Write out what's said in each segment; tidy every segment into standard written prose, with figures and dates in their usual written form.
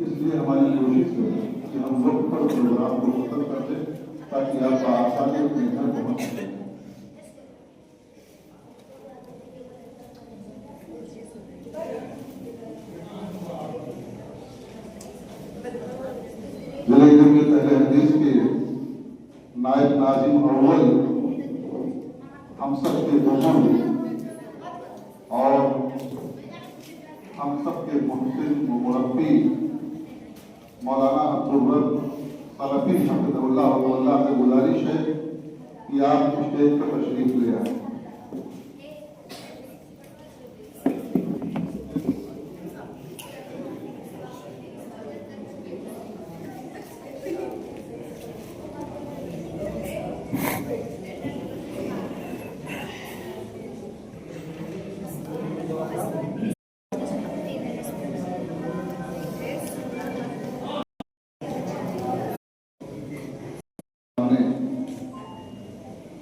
اس لیے ہماری کوشش ہے کہ ہم وقت پر پروگرام کو ختم کر دیں تاکہ آپ آسانی اپنے گھر پہنچ سکیں۔ ضلع جمعیت اہل حدیث کے نائب ناظم اول ہم سب کے بزرگ اور ہم سب کے محسن و مربی مولانا عبدالرب سلفی حفظہ اللہ سے گزارش ہے کہ آپ اسٹیج پر تشریف لے آئیں۔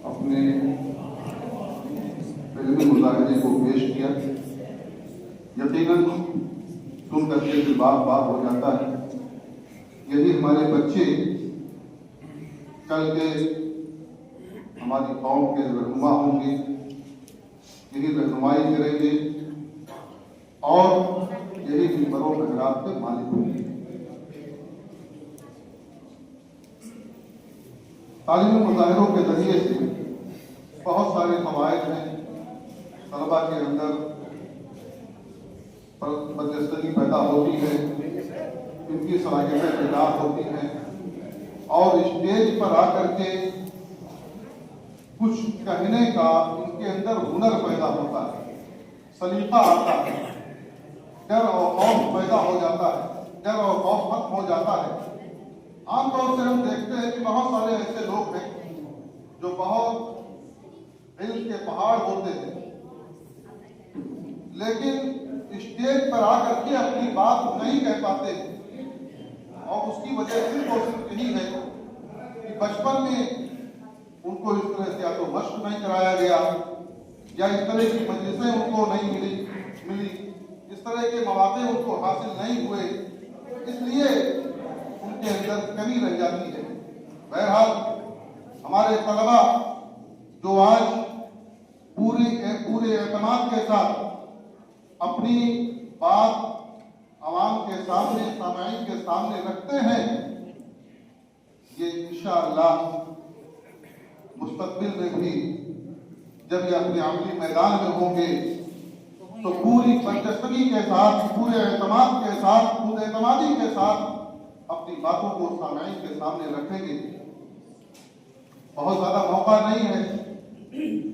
اپنے علمی مظاہرے کو پیش کیا، یقیناً سن کر کے دل باغ باغ ہو جاتا ہے۔ یہی ہمارے بچے کل کے ہماری قوم کے رہنما ہوں گے، یہی رہنمائی کریں گے اور یہی منبروں محراب کے مالک ہوں گے۔ تعلیم مظاہروں کے ذریعے سے بہت سارے فوائد ہیں۔ طلبا کے اندر برجستگی پیدا ہوتی ہے، ان کی صلاحیتیں بیدار ہوتی ہیں اور اسٹیج پر آ کر کے کچھ کہنے کا ان کے اندر ہنر پیدا ہوتا ہے، سلیقہ آتا ہے، ڈر اور خوف پیدا ہو جاتا ہے، ڈر اور خوف ختم ہو جاتا ہے۔ عام طور سے ہم دیکھتے ہیں کہ بہت سارے ایسے لوگ ہیں جو بہت علم کے پہاڑ ہوتے ہیں، لیکن اسٹیج پر آ کر کے اپنی بات نہیں کہہ پاتے، اور اس کی وجہ صرف اور صرف یہی ہے کہ بچپن میں ان کو اس طرح سے یا تو مشق نہیں کرایا گیا، یا اس طرح کی مجلسیں ان کو نہیں ملی، اس طرح کے مواقع ان کو حاصل نہیں ہوئے، اس لیے ان کے اندر کمی رہ جاتی ہے۔ بہرحال ہمارے طلبا جو آج پورے اعتماد کے ساتھ اپنی بات عوام کے سامنے، سامعین کے سامنے رکھتے ہیں، یہ انشاءاللہ مستقبل میں بھی جب یہ اپنے عملی میدان میں ہوں گے تو پوری برجستگی کے ساتھ، پورے اعتماد کے ساتھ، خود اعتمادی کے ساتھ اپنی باتوں کو سامعین کے سامنے رکھیں گے۔ بہت زیادہ موقع نہیں ہے،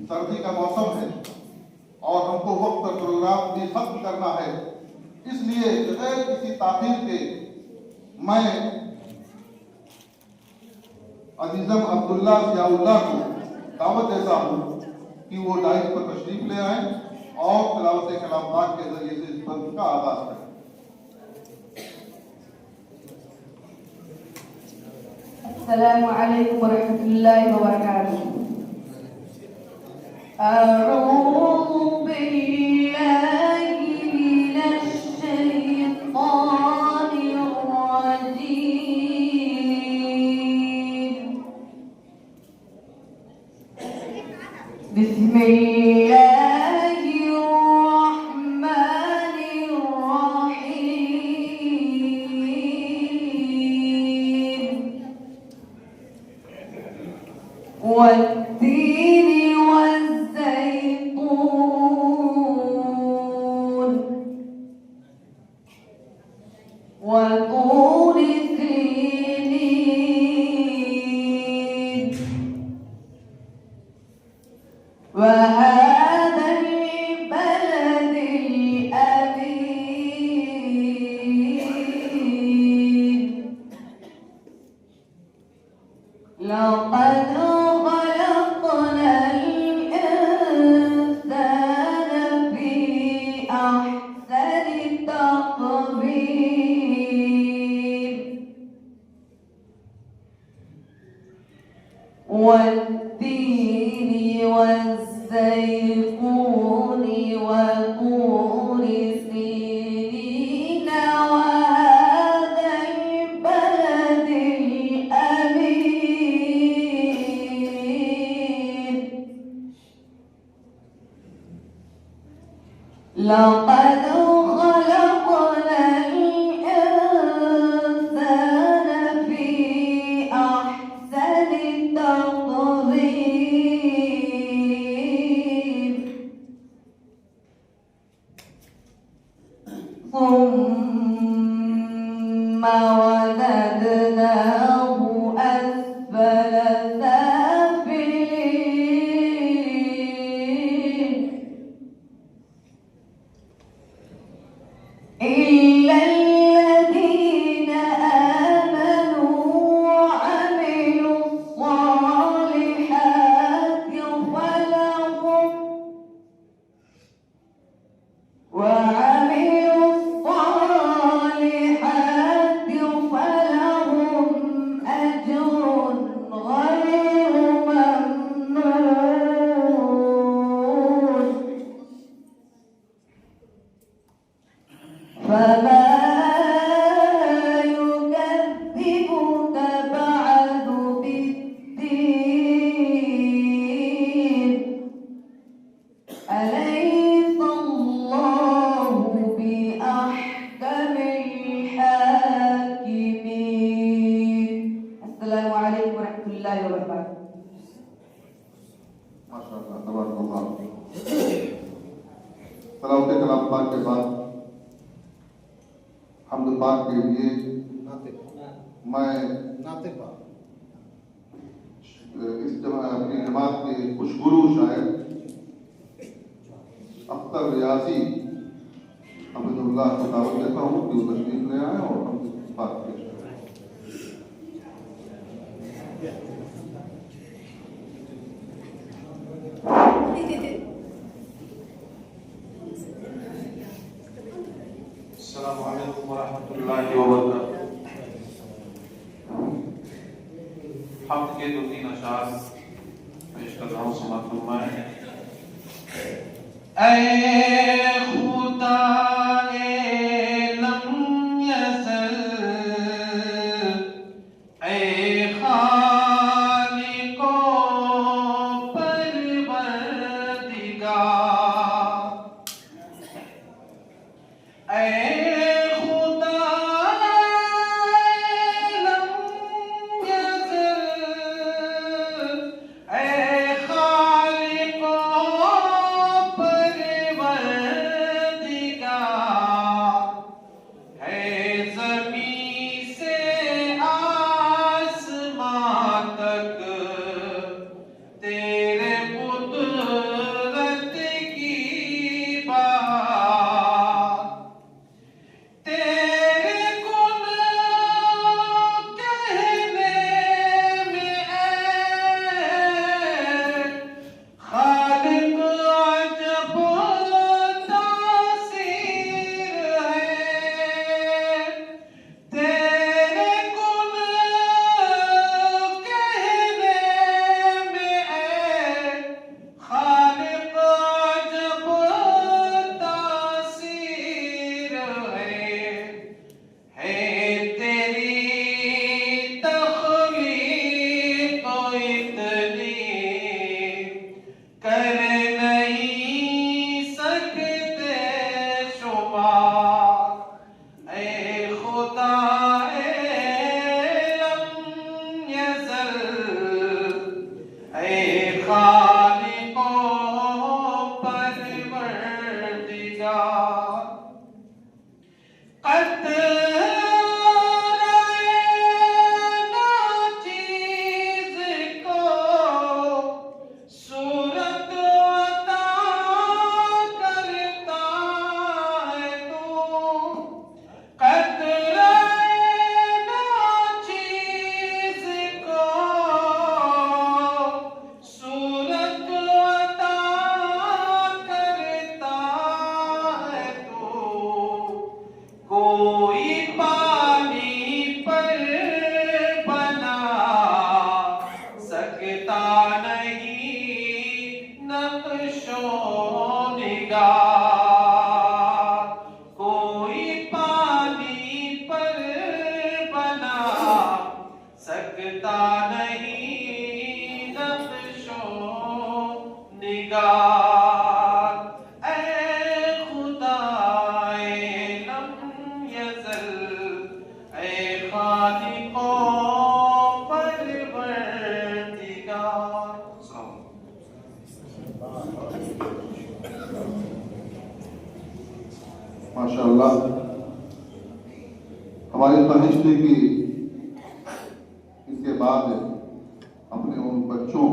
سردی کا موسم ہے اور ہم کو وقت پر پروگرام بھی ختم کرنا ہے، اس لیے بغیر کسی تاخیر کے میں عزیزم عبداللہ ضیاء اللہ کو دعوت دیتا ہوں کہ وہ ڈائٹ پر تشریف لے آئیں اور تلاوت کلام پاک کے ذریعے سے اس بند کا آغاز کریں۔ السلام علیکم ورحمۃ اللہ وبرکاتہ۔ اعوذ باللہ من الشیطان الرجیم، بسم اللہ الرحمن الرحیم، والتین والزیتون وطور سینین وهذا البلد الأمين، لقد خلقنا الإنسان في أحسن تقويم، والتين والزيتون وطور سينين وهذا ثم رددناه أسفل سافلين إلا الذين آمنوا وعملوا الصالحات فلهم أجر غير ممنون فما يكذبك بعد بالدين أليس الله بأحكم الحاكمين. السلام عليكم ورحمة الله وبركاته. ماشاءاللہ تبارک اللہ. تلاوت کلام پاک کے بعد حمد پاک کے لیے میں اس اپنی جماعت کے خوشگرو شاعر اختر ریاضی حمد اللہ کو دعوت دیتا ہوں کہ وہ تشریف لے آئے اور حمد پاک پیش کریں. السلام علیکم ورحمۃ اللہ وبرکاتہ. حمد کے دو تین اشعار پیش کر رہا ہوں، سماعت فرمائیں. اے خدا لم یزل، اے خالق و پروردگار، اے ماشاءاللہ हमारी ख्वाहिश थी कि इसके बाद अपने उन बच्चों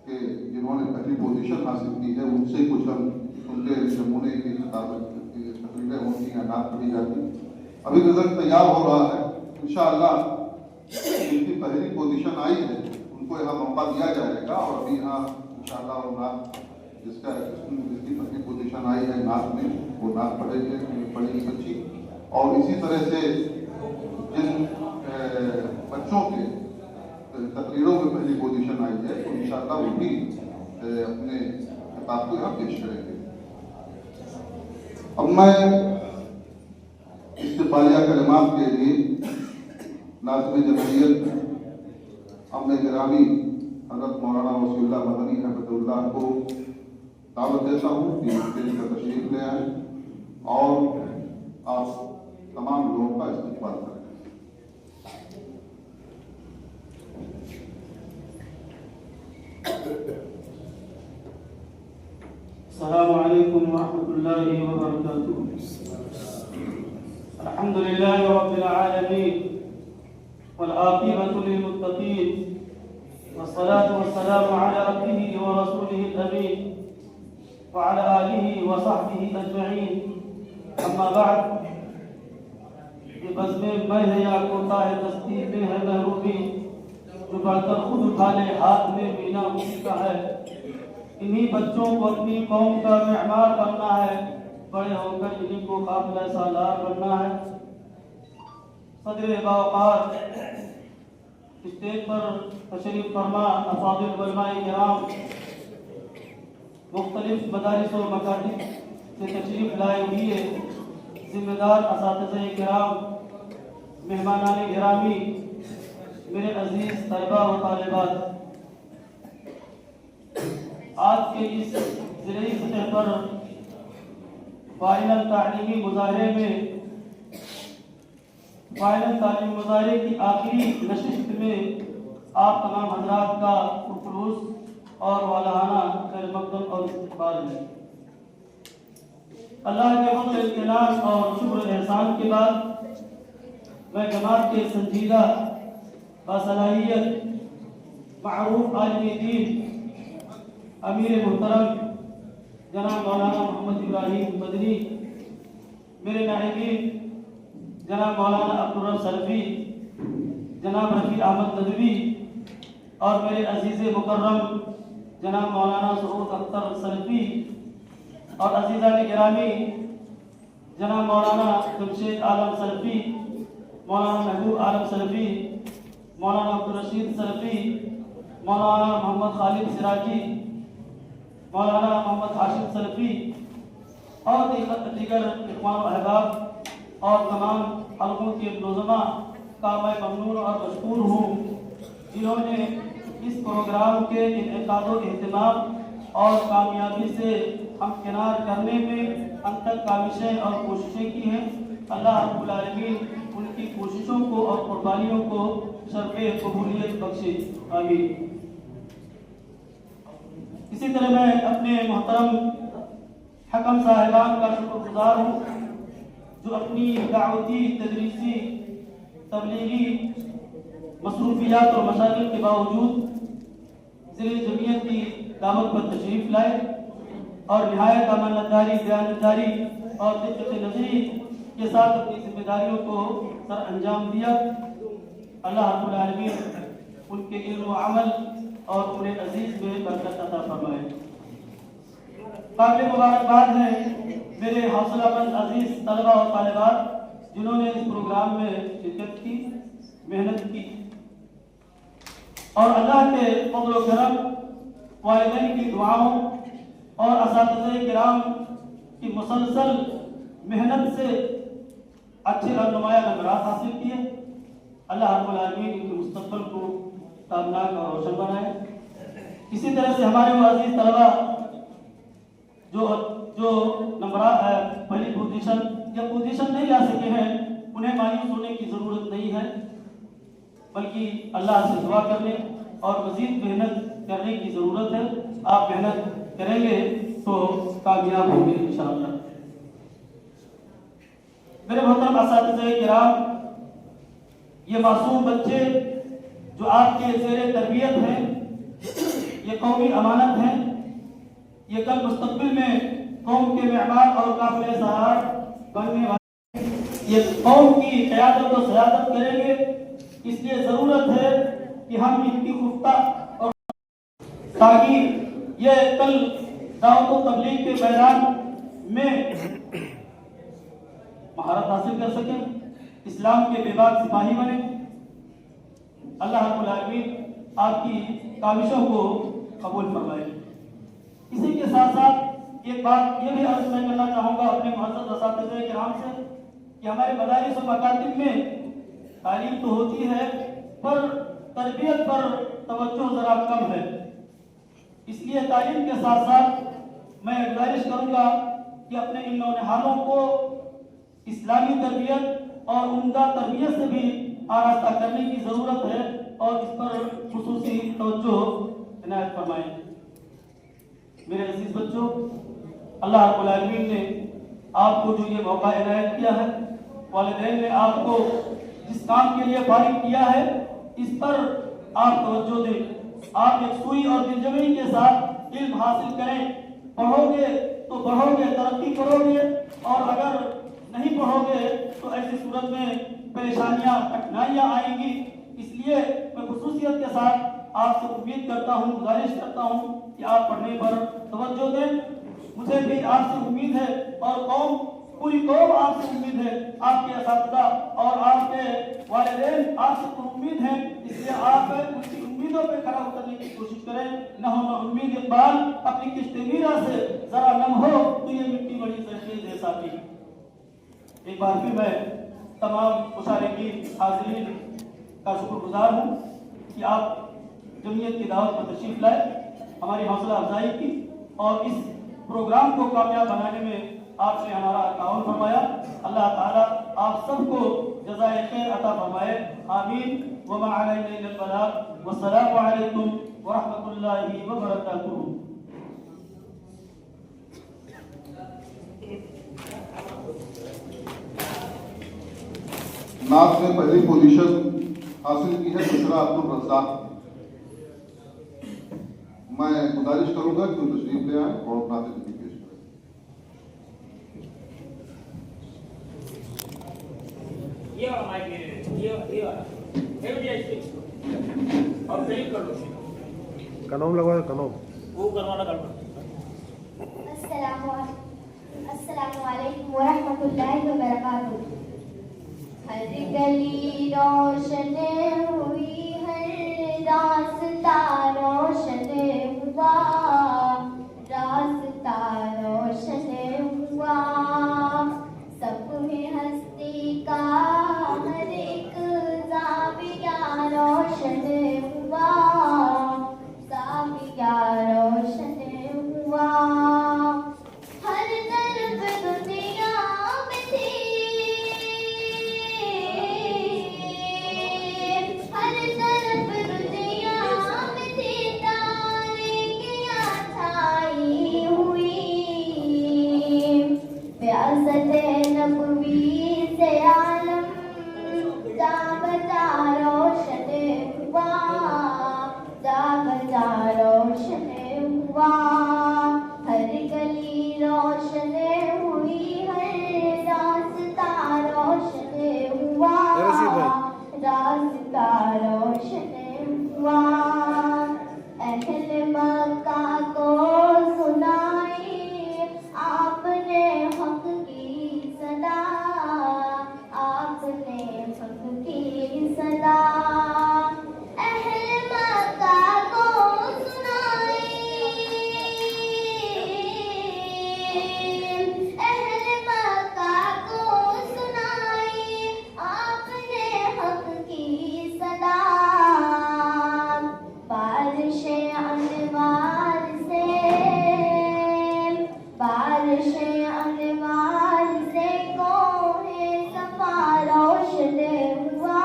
के जिन्होंने पहली पोजीशन हासिल की है उनसे कुछ हम उनके नमूने की तकरीरें होती या नात पढ़ी जाती। अभी रिजल्ट तैयार हो रहा है, इंशाअल्लाह जिनकी पहली पोजीशन आई है उनको यहाँ मौका दिया जाएगा और अभी यहाँ इंशाअल्लाह वो नात जिसकी पहली पोजीशन आई है नात में वो नात पढ़ेगी बच्ची। और इसी तरह से जिन बच्चों के तकरीरों में पहली पोजीशन आई है तो इंशाअल्लाह वो भी अपने किताब को यहाँ पेश करेंगे। अब मैं इस्तिफालिया कलिमात के लिए नाज़िम जमहूरियत अम्मे गिरामी हज़रत मौलाना वसीउल्लाह मदनी रहमतुल्लाह को दावत देता हूँ कि स्टेज पर तशरीफ ले आए और आप तमाम लोगों का इस्तेमाल करें। अस्सलामु अलैकुम व रहमतुल्लाहि व बरकातुहू। अल्हम्दुलिल्लाहि रब्बिल आलमीन वल आक़िबतु लिल मुत्तक़ीन वस्सलातु वस्सलामु अला अब्दिही व रसूलिहिल अमीन व अला आलिहि व सहबिही अजमईन। अम्मा बाद, ये बज़्म मैं है या कोता है दस्ती में है महरूमी, जो बढ़कर खुद उठा ले हाथ में मीना उसी का है। इन्हीं बच्चों को अपनी कौम का मेहमान बनना है, बड़े होकर इन्हीं को काबिल सालार बनना है। सदर बावकार स्टेज पर तशरीफ फरमा अफादिल उलमाए किराम, मुख्तलिफ मदारिस और मकातिब से तशरीफ लाए हुए जिम्मेदार असातिज़े किराम, मेहमानान गिरामी, मेरे अजीज तलबा व तालिबात, आज के इस ज़िले सतह पर फाइनल तालीमी मुजाहरे में फाइनल तालीमी मुजाहरे की आखिरी नशिस्त में आप तमाम हजरात का खुलूस और वालाना खैर मक़दम और इस्तक़बाल है। अल्लाह के फज़ल इनाम और शुक्र एहसान के बाद मैं जमात के संजीदा बासलाहियत मारूफ आलिम दीन अमीर मुहतरम जनाब मौलाना मोहम्मद इब्राहिम मदनी, मेरे नाइबीन जनाब मौलाना अब्दुल रब सलफ़ी, जनाब रफ़ी अहमद नदवी और मेरे अजीज़ मुकर्रम जनाब मौलाना सुरूर अख्तर सलफ़ी और अजीज़ान गिरामी जनाब मौलाना जमशेद आलम सलफ़ी, मौलाना महबूब आलम सलफ़ी, मौलाना अब्दुल रशीद सलफ़ी, मौलाना मोहम्मद खालिद सिराजी, मौलाना मोहम्मद हाशिम सलफ़ी और दीगर इख्वान व अहबाब और तमाम हलकों के मुलज़मा का मैं ममनून और मशकूर हूँ, जिन्होंने इस प्रोग्राम के इनेकाद व एहतमाम और कामयाबी से हमकिनार करने में अंतक काविशें और कोशिशें की हैं। अल्लाह रब्बुल आलमीन उनकी कोशिशों को और कुर्बानियों को शर्फ़े कबूलियत बख्शे, आमीन। इसी तरह मैं अपने मोहतरम हकम साहिबान का शुक्रगुजार हूँ, जो अपनी दावती, तदरीसी, तबलीगी मसरूफियात और मशागिल के बावजूद ज़िले जमीयत की दावत पर तशरीफ़ लाए और निहायत अमानतदारी, दयानतदारी और दिक्कत नज़री के साथ अपनी जिम्मेदारियों को सर अंजाम दिया। अल्लाह रब्बुल आलमीन उनके इल्म व अमल और उन्हें अजीज में बरकत अता फरमाए। काबिल मुबारकबाद है मेरे हौसलामंद अजीज तलबा और तालिबात, जिन्होंने इस प्रोग्राम में शिरकत की, मेहनत की और अल्लाह के फज़ल व करम, वालिदैन की दुआओं और असातिज़े किराम की मुसलसल मेहनत से अच्छे और नुमाया नंबरात हासिल किए। अल्लाह रब्बुल आलमीन इनके मुस्तक़बिल को ताबनाक और रोशन बनाए। इसी तरह से हमारे वो अजीज तलबा जो नंबरात पहली पोजीशन या पोजीशन नहीं ला सके हैं, उन्हें मायूस होने की ज़रूरत नहीं है, बल्कि अल्लाह से दुआ करने और मज़ीद मेहनत करने की ज़रूरत है। आप मेहनत करेंगे तो कामयाब होंगे इंशाअल्लाह। میرے محترم اساتذہ کرام، یہ معصوم بچے جو آپ کے زیر تربیت ہیں، یہ قومی امانت ہیں، یہ کل مستقبل میں قوم کے معمار اور قابل سرار بننے والے ہیں، یہ قوم کی قیادت و سیادت کریں گے۔ اس لیے ضرورت ہے کہ ہم ان کی پختہ اور تاکہ یہ کل دعوت و تبلیغ کے میدان میں مہارت حاصل کر سکیں، اسلام کے بے باک سپاہی بنیں۔ اللہ رب العالمین آپ کی کاوشوں کو قبول فرمائے۔ اسی کے ساتھ ساتھ ایک بات یہ بھی عرض میں کرنا چاہوں گا اپنے معزز اساتذہ کرام سے کہ ہمارے مدارس و مکاتب میں تعلیم تو ہوتی ہے پر تربیت پر توجہ ذرا کم ہے۔ اس لیے تعلیم کے ساتھ ساتھ میں گزارش کروں گا کہ اپنے ان نونہالوں کو اسلامی تربیت اور عمدہ تربیت سے بھی آراستہ کرنے کی ضرورت ہے اور اس پر خصوصی توجہ عنایت فرمائیں۔ میرے عزیز بچوں، اللہ رب العالمین نے آپ کو جو یہ موقع عنایت کیا ہے، والدین نے آپ کو جس کام کے لیے فارغ کیا ہے، اس پر آپ توجہ دیں۔ آپ ایک سوئی اور دلجمعی کے ساتھ علم حاصل کریں۔ پڑھو گے تو بڑھو گے، ترقی کرو گے، اور اگر نہیں پڑھو گے تو ایسی صورت میں پریشانیاں کٹھنائیاں آئیں گی۔ اس لیے میں خصوصیت کے ساتھ آپ سے امید کرتا ہوں، گزارش کرتا ہوں کہ آپ پڑھنے پر توجہ دیں۔ مجھے بھی آپ سے امید ہے اور پوری قوم آپ سے امید ہے، آپ کے اساتذہ اور آپ کے والدین آپ سے امید ہیں۔ اس لیے آپ ان کی امیدوں پہ کھڑا اترنے کی کوشش کریں۔ نہ ہو نہ امید اقبال، اپنی کشت میرا سے ذرا نم ہو تو یہ مٹی بڑی زرخیز ہے ساتھی۔ ایک بار پھر میں تمام مشارکین حاضرین کا شکر گزار ہوں کہ آپ جمعیت کی دعوت پر تشریف لائے، ہماری حوصلہ افزائی کی اور اس پروگرام کو کامیاب بنانے میں آپ نے ہمارا تعاون فرمایا۔ اللہ تعالیٰ آپ سب کو جزائے خیر عطا فرمائے، آمین۔ وما علینا الا البلاغ، والسلام علیکم ورحمۃ اللہ وبرکاتہ۔ نعت میں پہلی پوزیشن حاصل کی ہے بشرا عبدالرزاق۔ میں گزارش کروں گا کہ وہ تشریف لے آئیں اور نعت پیش کریں۔ یہ والا مائک لے لیں، یہ والا اور صحیح کر لو، کنوم لگوا کنوم وہ کروانا کر لو۔ السلام علیکم ورحمۃ اللہ وبرکاتہ۔ ہر گلی روشن ہوئی، ہر راستہ روشن ہوا، راستہ روشن ہوا، سب میں ہستی کا ہر ایک زاویہ روشن ہوا، زاویہ روشن ہوا۔ ہر طرف دنیا میں تھی، ہر طرف دنیا میں تھی تاریکیاں چھائی ہوئی، پیاست نبوی سے عالم جا بجا روشن ہوا، جا بجا روشن ہوا۔ ہر گلی روشن ہوئی، ہر راستہ روشن ہوا، راستہ روشن ہوا۔ اہل مکہ کو سنائی آپ نے حق کی صدا، آپ نے حق کی صدا۔ اہل مکہ کو سنائی، اہل مکہ کو سنائی آپ نے حق کی صدا۔ بارش انوار سے، بارش انوار سے کوہ صفا روشن ہوا،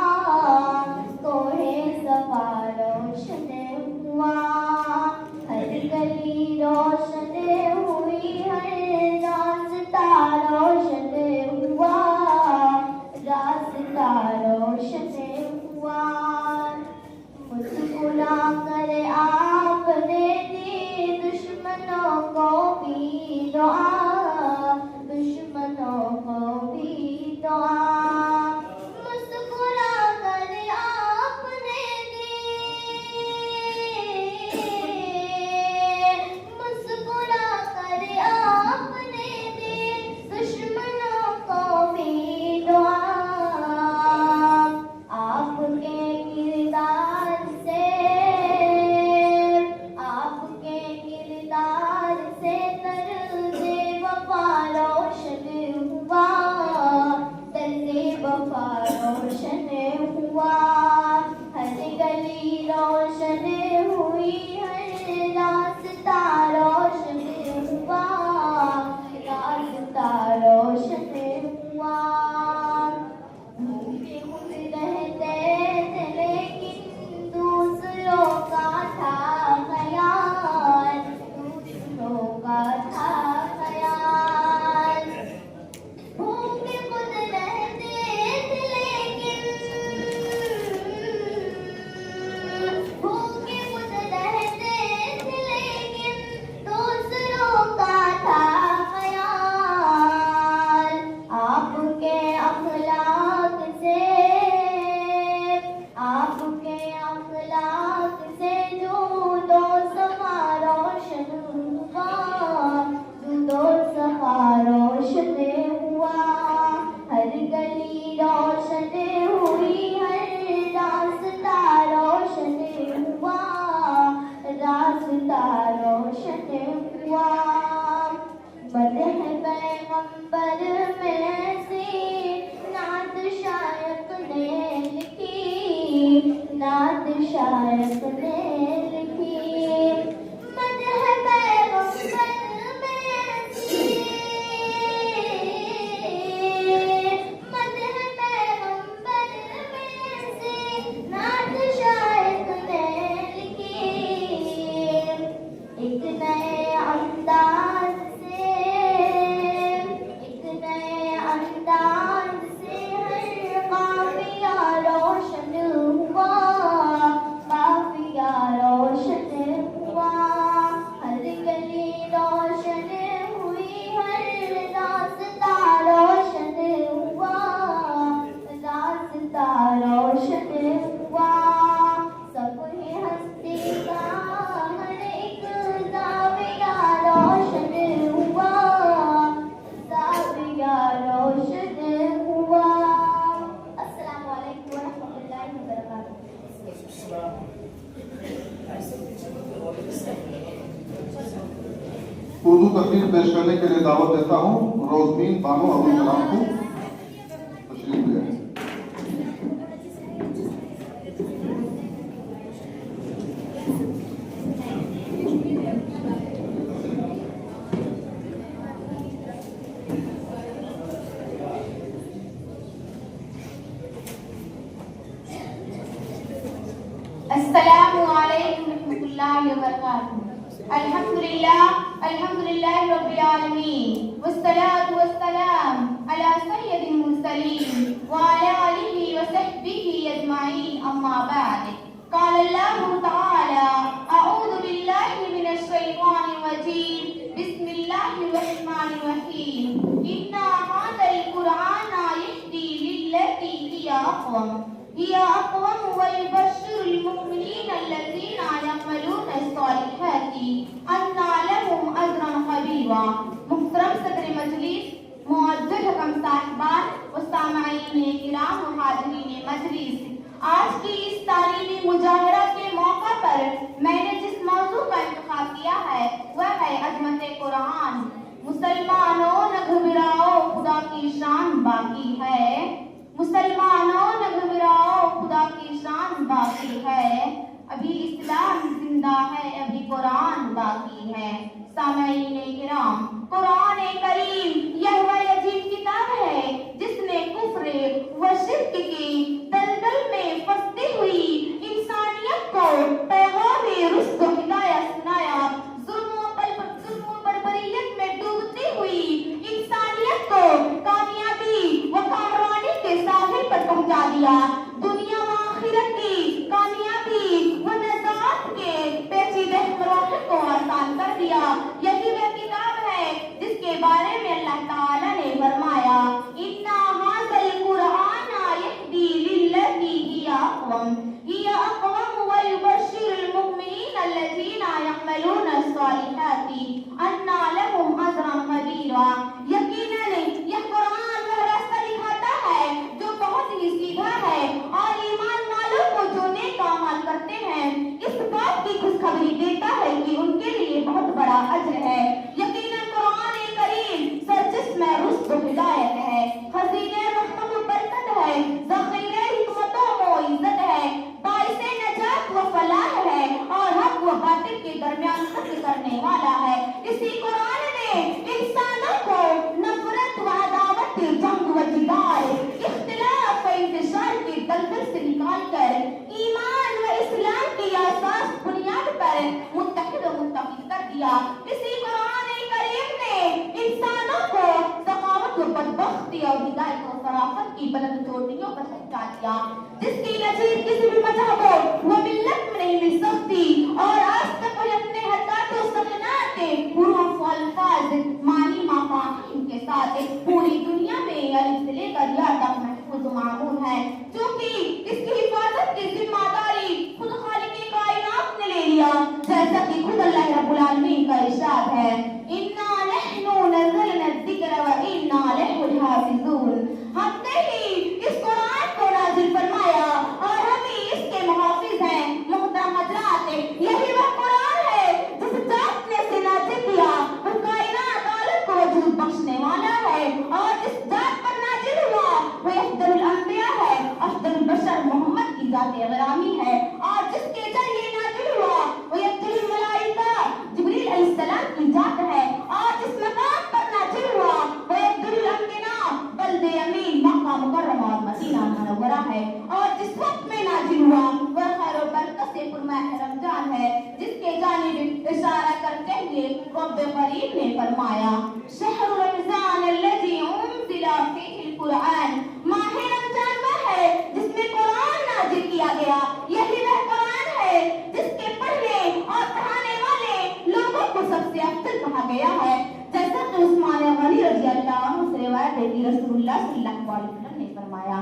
रोशन हुआ। मुस्कुरा कर आपने दी दुश्मनों को भी दुआ, दुश्मनों को भी दुआ। मुस्कुरा कर आपने दी, मुस्कुरा कर आपने दी दुश्मनों को भी दुआ। आपके किरदार से, आपके किरदार से दर्द-ए वफा रोशन हुआ, दर्द-ए वफा रोशन हुआ। हर गली रोशन हुई, हर रास्ता रोशन हुआ, रास्ता रोशन हुआ। भूखे खुद रहते थे लेकिन दूसरों का था ख्याल, दूसरों का था ख्याल। भूखे खुद रहते थे लेकिन, भूखे खुद रहते थे लेकिन दूसरों का था ख्याल। आपके अखलाक से, आपके अखलाक से जूदो सफा रोशन हुआ, जूदो सफा रोशन हुआ। हर गली रोशन हुई, हर रास्ता रोशन हुआ, रास्ता रोशन हुआ। मदह पैगंबर में ऐसी नात शायक ने लिखी, नात शायक ने लिखी। मदह पैगंबर में ऐसी, मदह पैगंबर में ऐसी नात शायक ने लिखी। एक नए अंदाज से, एक नए अंदाज से हर काफिया रोशन हुआ, काफिया रोशन हुआ। हर गली रोशन हुई, हर रास्ता रोशन हुआ, रास्ता रोशन हुआ। सब ही हस्ती का हर एक ज़ाविया रोशन हुआ, ज़ाविया रोशन हुआ। अस्सलामु अलैकुम वरहमतुल्लाहि वबरकातुहू। उर्दू तकरीर पेश करने के लिए दावत देता हूँ रोजमीन बानो अबुल कलाम को तशरीफ ले आए। अस्सलामु अलैकुम रहमतुल्लाहि व बरकातुहू। अल्हम्दुलिल्लाह, अल्हम्दुलिल्लाह रब्बिल आलमीन, वस्सलातु वस्सलाम अला सय्यदिल मुरसलीन व अला आलिहि व सहबिहि अजमाइन, अम्मा बाद। क़ाल अल्लाहु तआला अऊज़ु बिल्लाहि मिनश शैतानिर रजीम, बिस्मिल्लाहिर रहमानिर रहीम। इन्ना हाज़ल क़ुरआना यहदी लिल्लती हिया अक़वम, हिया अक़वम व युबश्शिरुल मुमिनीना अल्लज़ीना यअमलूना अस्सालिहाति अन्ना लहुम अज्रन कबीरा। मुहतरम सदर मजलिस, मुअज़्ज़ज़ हकम साहिबान व सामईन किराम व हाज़रीन मजलिस, आज की इस तालीमी मुजाहिरा के मौका पर मैंने जिस मौजू का इंतखाब किया है वह है अज़मत कुरान। मुसलमानों न घबराओ, खुदा की शान बाकी है। मुसलमानों न घबराओ, खुदा की शान बाकी है। अभी इस्लाम जिंदा है, अभी कुरान बाकी है। सामईन किराम, कुरान करीम यह वह अजीब किताब है जिसने कुफ्र व शिर्क की दलदल में फंसती हुई इंसानियत को पैगाम रुश्द व हिदायत सुनाया। जुल्म व बर्बरियत में डूबती हुई इंसानियत को कामयाबी व कामरानी के साहिल पर पहुंचा पहुंचा दिया। दुनिया व आखिरत की कामयाबी व नजात के पेचीदे मराहिल को आसान कर दिया। यही वह किताब है जिसके बारे में अल्लाह ताला ने फरमाया, इन्ना हाज़ल कुरआन यहदी लिल्लती हिया अक़वम व युबश्शिरुल मुमिनीन अल्लज़ीना यअमलूना अस्सालिहाति अन्ना लहुम अजरन कबीरा। यकीनन यह कुरान वह रास्ता दिखाता है जो बहुत ही सीधा है और ईमान वालों को जो नेक अमल करते हैं इस बात की खुशखबरी देता है कि उनके लिए बहुत बड़ा अज्र है। यकीनन कुरान करीम सरजिस्म रुश्द व हिदायत है, खज़ीने रहमत व बरकत है, ज़ख़ीरे हिकमत व इज़्ज़त है, बाइसे नजात व फलाह है और हक व बातिल के दरमियान फर्क करने वाला है। इसी कुरान ने इंसानों को नफरत व अदावत, जंग व जिदाल, इख्तिलाफ व इंतशार के दलदल से निकाल कर ईमान व इस्लाम की आसास बुनियाद पर मुत्तहिद व मुत्तफिक कर दिया। इसी कुरान करीम ने इंसानों को सखावत व बदबख्ती और हिदायत व शराफत की बुलंद चोटियों पर पहुंचा दिया, जिसकी नज़ीर किसी भी मजहब व मिल्लत में नहीं मिल सकती और आज तक कोई अपने हरकत व सकनात हुरूफ व अल्फाज मानी माफाहिम के साथ पूरी दुनिया में अलिफ से लेकर या तक महफूज मामूल है, क्योंकि इसकी हिफाजत की जिम्मेदारी खुद खालिक कायनात ने ले लिया, जैसा कि खुद अल्लाह रब्बुल आलमीन का इरशाद है, इन्ना नहनु नज़्ज़लना ज़िक्र व इन्ना लहु हाफ़िज़ून। हमने ही इस कुरान को नाज़िल फरमाया और हम ही इसके मुहाफ़िज़ हैं। मोहतरम हज़रात, यही वह कुरान है जिस जात ने इसे नाज़िल किया वह कायनात आलम को वजूद बख्शने वाला है और जिस जात पर नाज़िल हुआ वह अफ़ज़लुल अंबिया है, अफ़ज़लुल बशर मोहम्मद की ज़ात-ए ग़रामी है और जिसके जरिए नाज़िल हुआ वह अफ़ज़लुल मलाइका जिब्रील अलैहिस्सलाम की जात है और जिस मकाम पर नाज़िल हुआ वह अफ़ज़लुल अंबिया बल्दे अमीन मक्का मुकर्रमा और मदीना मुनव्वरा है और जिस वक्त में नाज़िल हुआ वह खैर व बरकत से पुरमाह रमजान है, जिसके जानिब इशारा करते हुए रब्ब करीम ने फरमाया, शहर रमजान अल्लज़ी उन्ज़िला फ़ीहिल कुरआन। माह रमजान वह है जिसमें कुरान नाज़िल किया गया। यही वह कुरान है जिसके पढ़ने और पढ़ाने वाले लोगों को सबसे अफजल कहा गया है, जैसा कि उस्मान गनी रज़ी अल्लाह अन्हु से रिवायत है कि रसूलुल्लाह सल्लल्लाहु अलैहि वसल्लम ने फरमाया,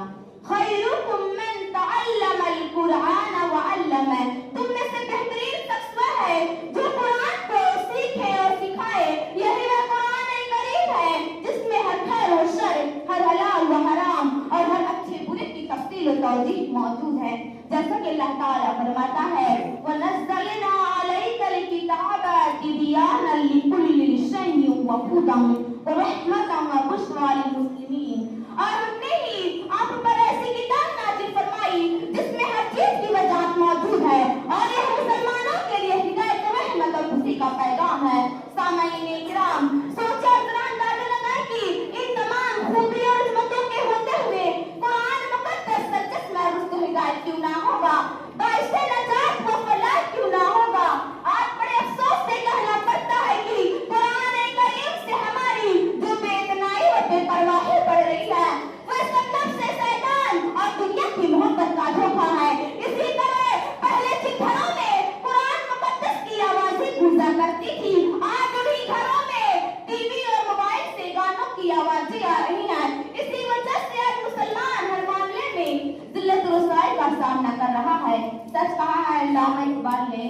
खैरुकुम मन तअल्लमल कुरआन व अल्लमा। तुम में से बेहतरीन शख्स वह है जो कुरान को सीखे और सिखाए। यही वह कुरान करीम है जिसमें हर खैर और शर, हर हलाल व हराम और हर अच्छे बुरे की तफसील और तौजीह मौजूद है, जैसा कि अल्लाह ताला फरमाता है, व नज़्ज़लना अलैकल किताबा तिबयानन लिकुल्लि शैइन व हुदन व रहमतन व बुश्रा लिल मुस्लिमीन। और हमने ही आप पर ऐसी किताब नाज़िल फरमाई जिसमें हर चीज की वजाहत मौजूद है और यह मुसलमानों के लिए हिदायत व रहमत और खुशी का पैगाम है। सामाईन किराम, सोचा जरा अंदाजा लगाएं कि इन तमाम खूबी और हिम्मतों के होते हुए कुरान मुकद्दस सरजिस्म रुश्द हिदायत क्यों ना होगा, बाइसे नजात व फलाह क्यों ना होगा। आज बड़े अफसोस से कहना पड़ता है कि कुरान करीम से हमारी जो बेइतनाई व बेपरवाही बढ़ रही है वह सब से शैतान और दुनिया की मोहब्बत का धोखा है। इसी तरह पहले जिन घरों में कुरान मुकद्दस की आवाजें गूंजा करती थी, आज उन्हीं घरों में टीवी और मोबाइल से गानों की आवाजें आ रही हैं। इसी वजह से आज मुसलमान हर मामले में जिल्लत व रुसवाई का सामना कर रहा है। सच कहा है अल्लामा इकबाल ने,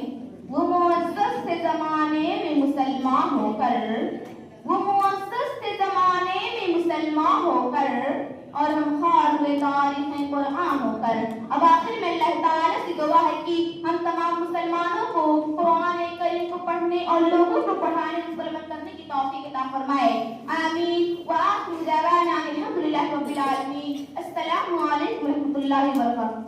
वो मुअज़्ज़ज़ थे ज़माने में मुसलमान होकर, वो मुअज़्ज़ज़ थे ज़माने में मुसलमान होकर और हम खार हुए तारीख कुरान होकर। अब आखिर में अल्लाह ताला से दुआ है कि हम तमाम मुसलमानों को कुरान करीम को पढ़ने और लोगों को पढ़ाने और अमल करने की तौफीक अता फरमाए। आमीन व आखिर दवाना अल्हम्दुलिल्लाहि रब्बिल आलमीन। अस्सलामु अलैकुम व रहमतुल्लाहि व बरकातहू।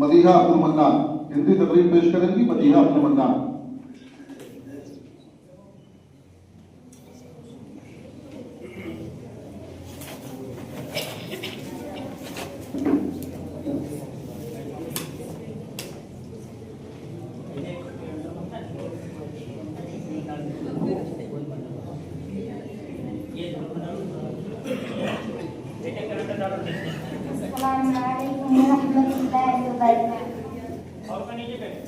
मदीहा अब्दुल मन्नान हिंदी तकरीर पेश करेंगी। मदीहा अब्दुल मन्नान। السلام علیکم ورحمۃ اللہ وبرکاتہ. اور کا نیچے بیٹھ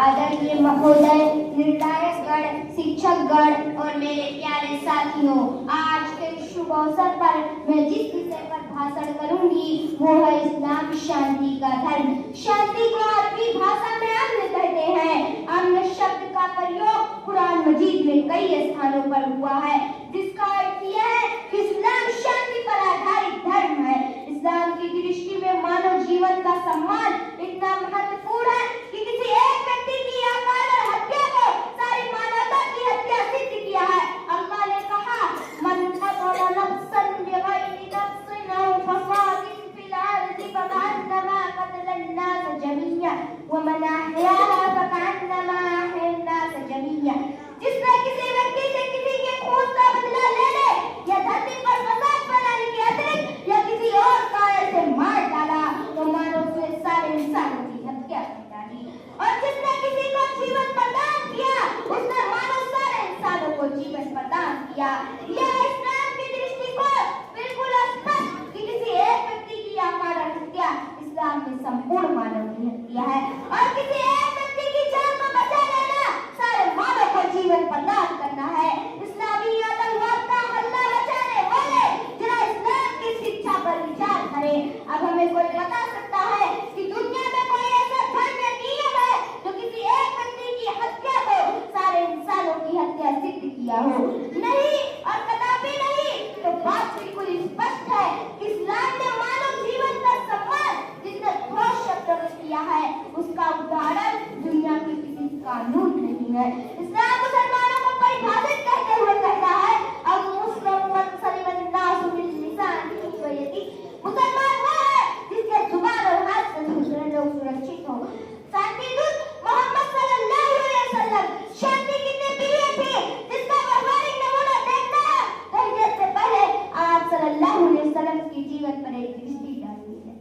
आदरणीय महोदय, निर्णायक गण, शिक्षक गण और मेरे प्यारे साथियों, आज के शुभ अवसर पर मैं जिस विषय पर भाषण करूंगी वो है इस्लाम शांति का धर्म. शांति को अरबी भाषा में अमन कहते हैं. अमन शब्द का प्रयोग कुरान मजीद में कई स्थानों पर हुआ है, जिसका अर्थ यह है कि इस्लाम शांति पर आधारित धर्म है. इस्लाम की दृष्टि में मानव जीवन का सम्मान इतना महत्वपूर्ण है कि किसी एक व्यक्ति की अकाल और हत्या को सारी मानवता की हत्या सिद्ध किया है. अल्लाह ने कहा, मन क़तला नफ्सन बिग़ैरि नफ्सिन औ फसादिन फिल अर्ज़ि फकअन्नमा क़तला अन्नास जमीअन व मन अहयाहा फकअन्नमा अहया अन्नास जमीअन. जिसने किसी व्यक्ति से किसी के खून का बदला लेने या धरती पर फसाद फैलाने के अतिरिक्त या किसी और कायर से मार डाला तो मानो उसने सारे इंसानों की हत्या कर डाली. और जिसने किसी को जीवन प्रदान किया उसने मानो सारे इंसानों को जीवन प्रदान किया. यह इस्लाम की दृष्टिकोण बिल्कुल स्पष्ट कि किसी एक व्यक्ति की अकारण हत्या इस्लाम में संपूर्ण मानव की हत्या है और किसी एक व्यक्ति की जान को बचा लेना सारे मानव को जीवन प्रदान करना है. इस्लामी आतंकवाद का हल्ला मचाने वाले जरा इस्लाम की शिक्षा पर विचार करें. अब हमें कोई बता सकता है कि दुनिया में कोई ऐसा धर्म या नियम है जो किसी एक व्यक्ति की हत्या को सारे इंसानों की हत्या सिद्ध किया हो? नहीं और कदापि नहीं. तो बात बिल्कुल स्पष्ट है कि इस्लाम ने मानव जीवन का सम्मान जिसने ठोस शब्दों में किया है उसका उदाहरण दुनिया के किसी कानून नहीं है. इस्लाम मुसलमानों को परिभाषित करते हुए कहता है, अब मुस्लिम मन सलिमन नास मिन लिसानिही व यदिही. मुसलमान वो है जिसके जुबान और हाथ से दूसरे लोग सुरक्षित हो. शांति दूत मोहम्मद सल्लल्लाहु अलैहि वसल्लम शांति की प्रिय थे, जिसका व्यवहारिक नमूना देखना है तो हिजरत से पहले आप सल्लल्लाहु अलैहि वसल्लम के जीवन पर एक दृष्टि डालनी है.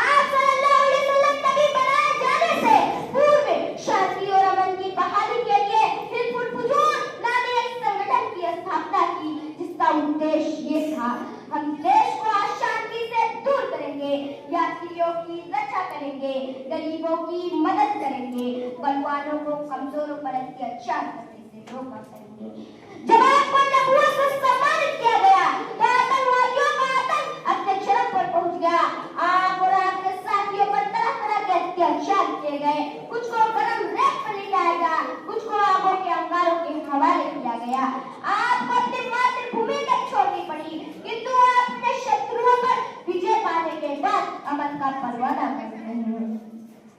आप सल्लल्लाहु अलैहि वसल्लम नबी बनाए जाने से पूर्व शांति और अमन की बहाली के लिए हिजबुल फुजूर नामी एक संगठन की स्थापना की, जिसका उद्देश्य ये था, हम देश को अशांति से दूर करेंगे, यात्रियों की रक्षा करेंगे, गरीबों की मदद करेंगे, बलवानों को कमजोरों पर अत्याचार करने से रोका करेंगे. जब आपको नबूवत से सम्मानित किया गया तो आतंकवादियों का आतंक अपने चरम पर पहुंच गया. आप और आपके साथियों पर तरह तरह के अत्याचार किए गए. कुछ को गरम रेत पर लिटाया गया, कुछ को आगों के अंगारों के हवाले किया गया. आपको अपनी मातृभूमि तक छोड़नी पड़ी, किंतु आप अपने शत्रुओं पर विजय पाने के बाद अमन का परवाना कर रहे हैं.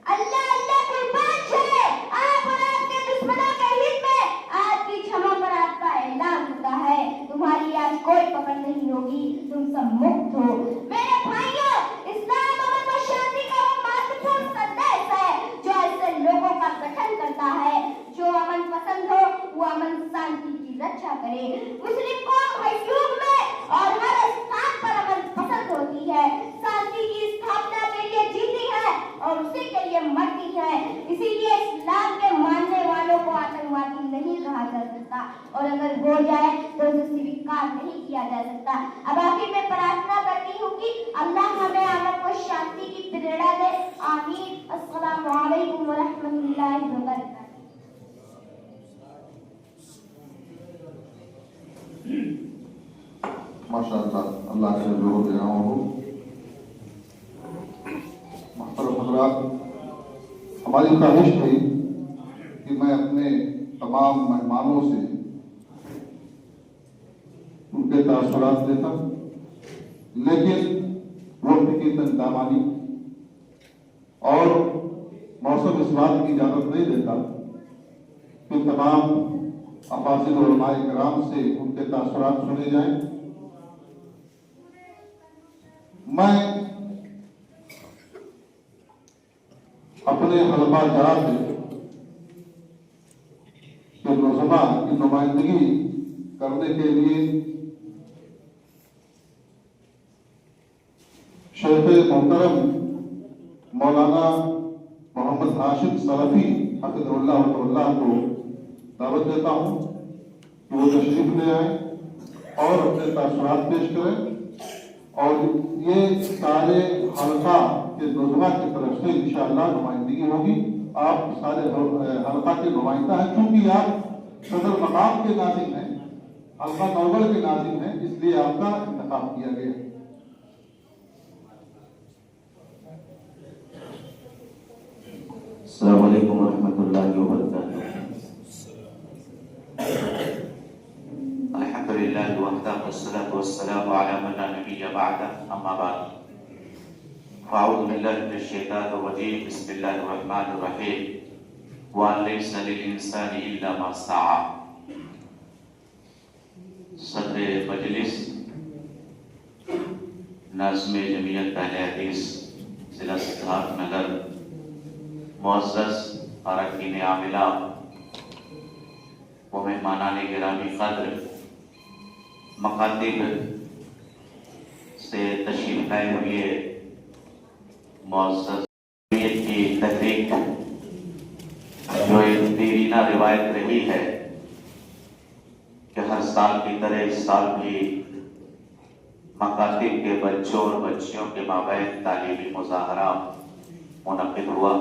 अल्लाह अल्लाह कुर्बान चले, आप और आपके दुश्मनों के हित में आज की क्षमा पर आपका ऐलान होता है. तुम्हारी आज कोई पकड़ नहीं होगी, तुम सब मुक्त हो. मेरे भाइयों, इस्लाम अमन व शांति का वो महत्वपूर्ण संदेश है जो ऐसे लोगों का गठन करता है जो अमन पसंद हो, वो अमन शांति की रक्षा करे. मुस्लिम कौम हर युग में और हर स्थान पर अमन पसंद होती है, शांति की स्थापना के लिए जीती है और उसी के लिए मरती है. इसीलिए इस्लाम के मानने वालों को आतंकवादी नहीं कहा जा सकता और अगर हो जाए तो उसे स्वीकार नहीं किया जा सकता. अब आखिर में प्रार्थना करती हूँ कि अल्लाह हमें अमन व शांति की प्रेरणा दे. आमीन. अस्सलामु अलैकुम व रहमतुल्लाहि व बरकातहू. माशाअल्लाह, अल्लाह के जोर दे रहा हूँ. मोहतरम हज़रात, हमारी ख्वाहिश थी कि मैं अपने तमाम मेहमानों से उनके तासुरात लेता, लेकिन वक्त की तंदामानी और मौसम इस बात की इजाज़त नहीं देता कि तमाम अफाज़िल उलमाए किराम से उनके तासुरात सुने जाएं. मैं अपने हलफा जात के नौजमा की नुमाइंदगी करने के लिए शेख मोहतरम मौलाना मोहम्मद हाशिम सलफी हफिज़हुल्लाह को दावत देता हूँ कि वो तशरीफ ले आए और अपने तासुरात पेश करें, और ये सारे हल्का के नुज़मा की तरफ से इंशाअल्लाह नुमाइंदगी होगी। आप सारे हल्का के नुमाइंदा हैं, क्योंकि आप सदर मकाम के नाज़िम हैं, हल्का नौगढ़ के नाज़िम हैं, इसलिए आपका इंतखाब किया गया। अस्सलामु अलैकुम वरहमतुल्लाहि वबरकातुह। अल्हम्दुलिल्लाहि वहदहु वस्सलातु वस्सलामु अला मन ला नबिय्य बअदह, अम्मा बाद। फ़अऊज़ु बिल्लाहि मिनश शैतानिर रजीम, बिस्मिल्लाहिर रहमानिर रहीम। व लैसा लिल इंसानि इल्ला मा सआ। सदर मजलिस नाज़िम जमीयत अहले हदीस जिला सिद्धार्थनगर, मुअज़्ज़ज़ अरकान आमिला व मेहमानान गिरामी क़द्र, मकातिब से तशरीफ़ लाए हुए मुअज़्ज़ज़ की तहरीक जो एक देरीना रिवायत रही है कि हर साल की तरह इस साल भी मकातिब के बच्चों और बच्चियों के माबैन तालीमी मुज़ाहरा मुनक़िद हुआ,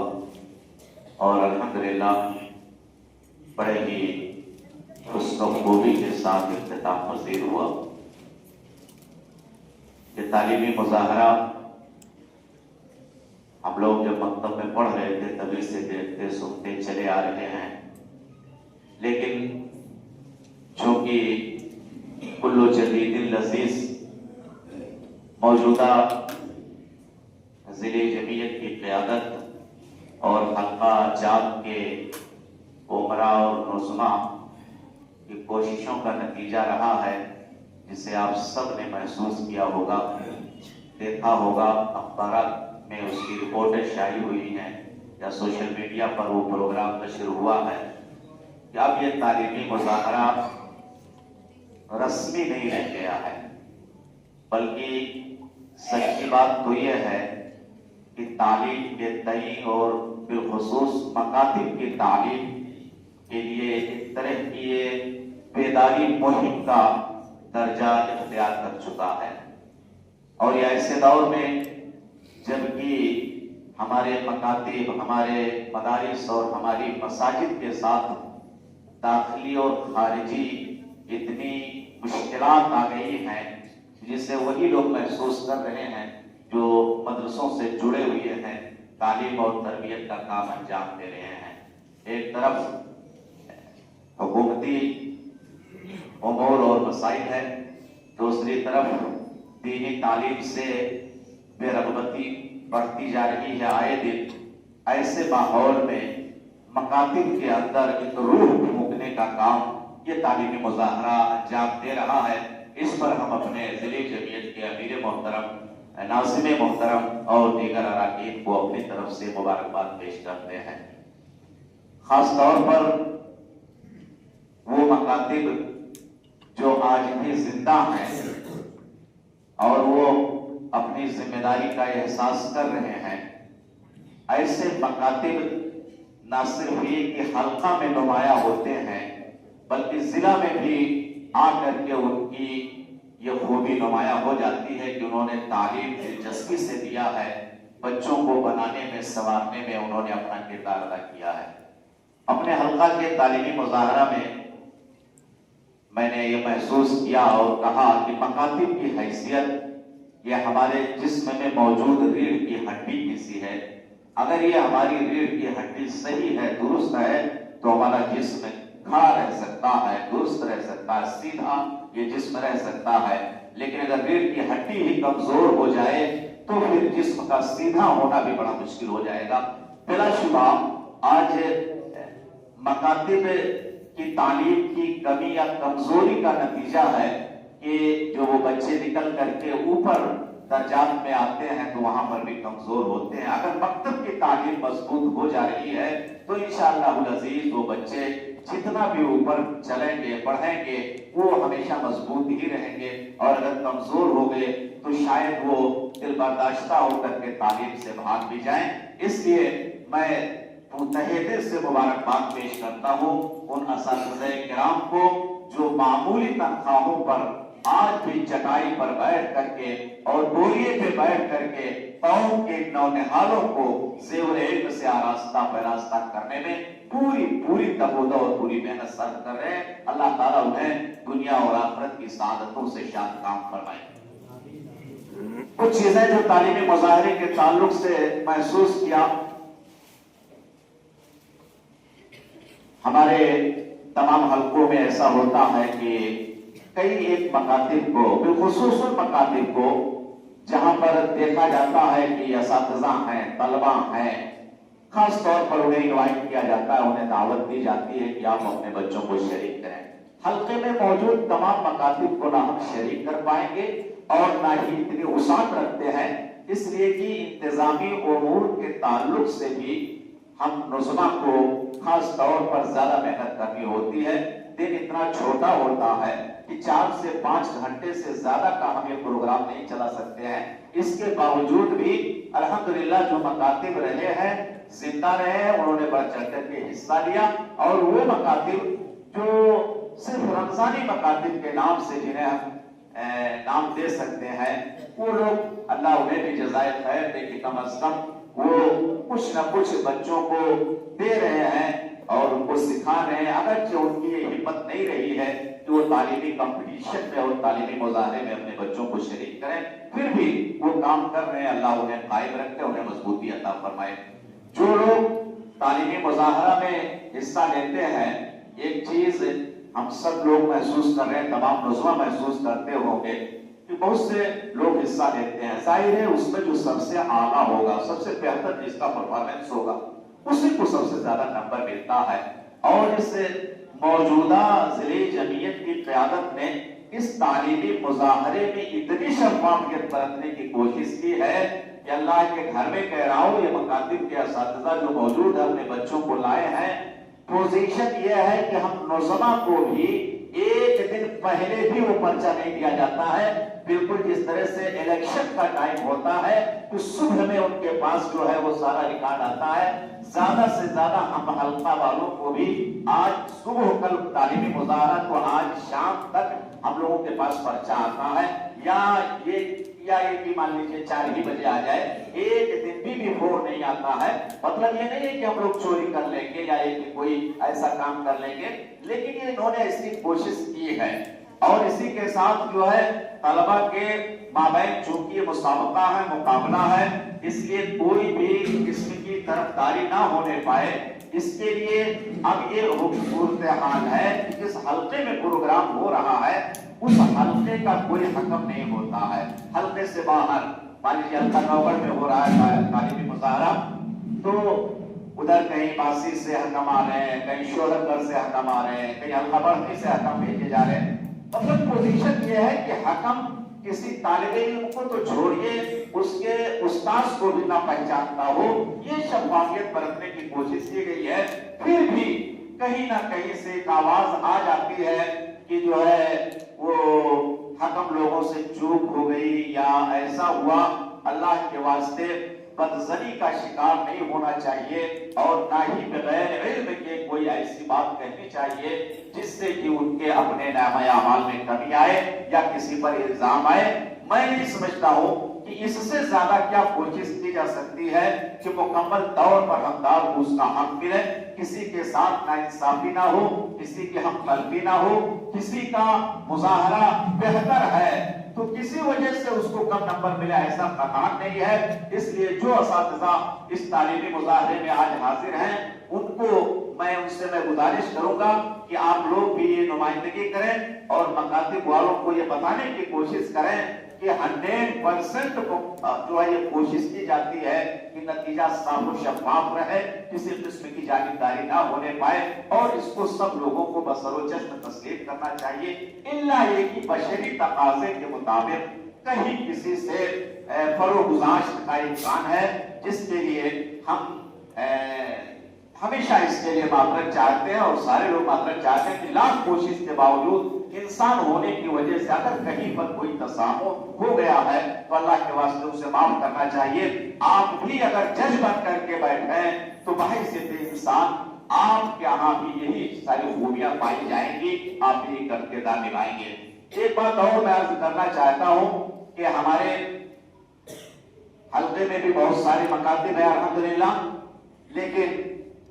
और अल्हम्दुलिल्लाह बड़े ही हुस्न खूबी के साथ इख्तिताम पज़ीर हुआ। ये तालीमी मुज़ाहरा हम लोग जब मकतब में पढ़ रहे थे तभी से देखते सुनते चले आ रहे हैं, लेकिन चूँकि कुल्लु जदीदिन लज़ीज़ मौजूदा ज़िले जमीयत की क़यादत और हल्का जात के उमरा और नुज़मा की कोशिशों का नतीजा रहा है, जिसे आप सब ने महसूस किया होगा, देखा होगा, अखबारात में उसकी रिपोर्टें शायी हुई हैं या सोशल मीडिया पर वो प्रोग्राम नशर हुआ है कि अब ये तालीमी मुज़ाहरा रस्मी नहीं रह गया है, बल्कि सच्ची बात तो ये है कि तालीम के तई और बिलखुसूस मकातिब की तालीम के लिए एक तरह की ये बेदारी मुहिम का दर्जा इख्तियार कर चुका है। और ये ऐसे दौर में जबकि हमारे मकातिब, हमारे मदारिस और हमारी मसाजिद के साथ दाखिली और खारिजी इतनी मुश्किलात आ गई हैं जिसे वही लोग महसूस कर रहे हैं जो मदरसों से जुड़े हुए हैं, तालीम और तरबियत का काम अंजाम दे रहे हैं। एक तरफ हुकूमती उमूर और मसाइल है, दूसरी तरफ दीनी तालीम से बेरग़बती बढ़ती जा रही है आए दिन। ऐसे माहौल में मकातिब के अंदर एक रूह फूंकने का काम ये तालीमी मुज़ाहरा अंजाम दे रहा है। इस पर हम अपने ज़िले जमीयत के अमीर मोहतरम, नाज़िम मोहतरम और दीगर अरकान को अपनी तरफ से मुबारकबाद पेश करते हैं। खास तौर पर वो मकातिब जो आज भी जिंदा हैं और वो अपनी जिम्मेदारी का एहसास कर रहे हैं, ऐसे मकातिब न सिर्फ ये कि हल्का में नुमाया होते हैं बल्कि जिला में भी आकर के उनकी ये खूबी नुमाया हो जाती है कि उन्होंने तालीम दिलचस्पी से दिया है, बच्चों को बनाने में संवारने में उन्होंने अपना किरदार अदा किया है। अपने हल्का के तालीमी मुज़ाहरा में मैंने ये महसूस किया और कहा कि मकातिब की हैसियत ये हमारे जिस्म में मौजूद रीढ़ की हड्डी की सी है। अगर ये हमारी रीढ़ की हड्डी सही है, दुरुस्त है, तो हमारा जिस्म खड़ा रह सकता है, दुरुस्त रह सकता है, सीधा ये जिस्म रह सकता है। लेकिन अगर रीढ़ की हड्डी ही कमजोर हो जाए तो फिर जिस्म का सीधा होना भी बड़ा मुश्किल हो जाएगा। बिलाशुबा आज मकातिब की तालीम की कमी या कमजोरी का नतीजा है कि जो वो बच्चे निकल करके ऊपर दर्जात में आते हैं तो वहां पर भी कमजोर होते हैं। अगर मकतब की तालीम मजबूत हो जा रही है तो इंशाअल्लाह अज़ीज वो बच्चे जितना भी ऊपर चलेंगे, बढ़ेंगे, वो हमेशा मजबूत ही रहेंगे। और अगर कमजोर हो गए तो शायद वो दिल बर्दाश्ता होकर के तालीम से भाग भी जाएं। इसलिए मैं तहे दिल से मुबारकबाद पेश करता हूँ उन असातिज़े किराम को जो मामूली तनख्वाहों पर आज भी चटाई पर बैठ करके और बोरिए पे बैठ करके कौम के नौनिहालों को ज़ेवर इल्म से आरास्ता पैरास्ता करने में पूरी तबोदा और पूरी मेहनत सर्व कर रहे हैं। अल्लाह ताला उन्हें दुनिया और आखिरत की सादतों से शाद काम फरमाए। कुछ चीजें जो तालीमी मुजाहरे के ताल्लुक से महसूस किया, हमारे तमाम हलकों में ऐसा होता है कि कई एक मकातिब को, बिलखुसूस मकातिब को, जहां पर देखा जाता है कि असातिज़ा हैं, तलबा हैं, खास तौर पर उन्हें इनवाइट किया जाता है, उन्हें दावत दी जाती है कि आप अपने बच्चों को शरीक करें। हल्के में मौजूद तमाम मकातिब को ना हम शरीक कर पाएंगे और ना ही इतनी उसात रखते हैं, इसलिए कि इंतजामी उमूर के ताल्लुक से भी हम नुज़मा को खास तौर पर ज्यादा मेहनत करनी होती है। दिन इतना छोटा होता है कि 4 से 5 घंटे से ज्यादा का हम ये प्रोग्राम नहीं चला सकते हैं। इसके बावजूद भी अल्हम्दुलिल्लाह जो मकातिब रहे हैं, जिंदा रहे हैं, उन्होंने बढ़ चढ़ के हिस्सा लिया। और वो मकातिब जो सिर्फ रमजानी मकातिब के नाम से जिन्हें हम नाम दे सकते हैं, वो लोग अल्लाह उन्हें भी जज़ाए खैर दे कि कम अज कम वो कुछ न कुछ बच्चों को दे रहे हैं और उनको सिखा रहे हैं। अगरचे उनकी ये हिम्मत नहीं रही है कि वो तालीमी कंपटीशन में और तालीमी मुजाहरे में अपने बच्चों को शरीक करें, फिर भी वो काम कर रहे हैं। अल्लाह उन्हें कायम रखे, उन्हें मजबूती अता फरमाए। जो लोग तालीमी मुजाहरा में हिस्सा लेते हैं, एक चीज हम सब लोग महसूस कर रहे हैं, तमाम नुज़मा महसूस करते होंगे कि बहुत से लोग हिस्सा लेते हैं। जाहिर है उसमें जो सबसे आला होगा, सबसे बेहतर जिसका परफॉर्मेंस होगा, उसी को सबसे ज्यादा नंबर मिलता है। और इस मौजूदा ज़िले जमीयत की क़यादत ने इस तालीमी मुजाहरे में इतनी शफ़ाफ़ियत बरतने की कोशिश की है कि अल्लाह के घर में कह रहा हूँ, ये मकातिब के असातिज़ा जो मौजूद है, अपने बच्चों को लाए हैं। पोजीशन यह है कि हम नुज़मा को भी एक दिन पहले भी वो पर्चा नहीं दिया जाता है। बिल्कुल जिस तरह से इलेक्शन का टाइम होता है तो सुबह में उनके पास जो है वो सारा रिकॉर्ड आता है। ज्यादा से ज्यादा हम हल्का वालों को भी आज सुबह, कल तालीमी मुजाहरा तो आज शाम तक हम लोगों के पास पर्चा आता है, या ये मान लीजिए 4 ही बजे आ जाए, एक दिन भी बिफोर नहीं आता है। मतलब ये नहीं है कि हम लोग चोरी कर लेंगे या एक कोई ऐसा काम कर लेंगे, लेकिन ये इन्होंने ऐसी कोशिश की है। और इसी के साथ जो है तलबा के माबैन चूंकि मुसाबका है, मुकाबला है, इसलिए कोई भी किस्म की तरफदारी ना होने पाए, इसके लिए अब ये सूरत हाल है कि जिस हल्के में प्रोग्राम हो रहा है उस हल्के का कोई हकम नहीं होता है। हल्के से बाहर मान लीजिए हल्का नौगढ़ में हो रहा है तालीमी मुजाहरा, तो उधर कहीं बासी से हकम आ रहे हैं, कहीं शोहरगर से हकम आ रहे हैं, कहीं हल्का बढ़ती से हकम भेजे जा रहे हैं। मतलब पोजीशन ये है कि हकम किसी तालिबे इल्म को तो छोड़िए, उसके उस्ताद को भी ना पहचानता हो, ये शफ़ाफ़ियत बरतने की कोशिश की गई है। फिर भी कहीं ना कहीं से एक आवाज आ जाती है कि जो है वो हकम लोगों से चूक हो गई या ऐसा हुआ। अल्लाह के वास्ते बदज़नी का शिकार नहीं होना चाहिए और ना ही बगैर इल्म के कोई ऐसी बात कहनी चाहिए जिससे कि उनके अपने नामे अमाल में कमी आए या किसी पर इल्जाम आए। मैं नहीं समझता हूँ कि इससे ज्यादा क्या कोशिश की जा सकती है कि मुकम्मल तौर पर हमदार को उसका हक मिले, किसी के साथ नाइंसाफी ना हो, किसी की हमकल्बी ना हो, किसी का मुजाहरा बेहतर है तो किसी वजह से उसको कम नंबर मिले, ऐसा कतान नहीं है। इसलिए जो असातिज़ा इस तालीमी मुजाहरे में आज हाजिर हैं, उनसे मैं गुजारिश करूंगा कि आप लोग भी ये नुमाइंदगी करें और मकातिब वालों को ये बताने की कोशिश करें कि 100% जो है ये कोशिश की जाती है कि नतीजा साफ और शफाफ रहे, किसी किस्म की जानिबदारी ना होने पाए और इसको सब लोगों को बसरोचश्म तस्लीम करना चाहिए। इल्ला ये कि बशरी तकाजे के मुताबिक कहीं किसी से फरोगुजाश्त का इम्कान है, जिसके लिए हम हमेशा इसके लिए माफरत चाहते हैं और सारे लोग माफरत चाहते हैं कि लाख कोशिश के बावजूद इंसान होने की वजह से अगर कहीं पर कोई तसामुह हो गया है तो अल्लाह के वास्ते उसे माफ करना चाहिए। आप भी अगर जज बन करके बैठे तो बहैसियत इंसान आपके यहाँ भी यही सारी खूबियां पाई जाएंगी, आप भी किरदार निभाएंगे। एक बात और मैं अर्ज करना चाहता हूं कि हमारे हल्के में भी बहुत सारे मकातिब है अल्हम्दुलिल्लाह, लेकिन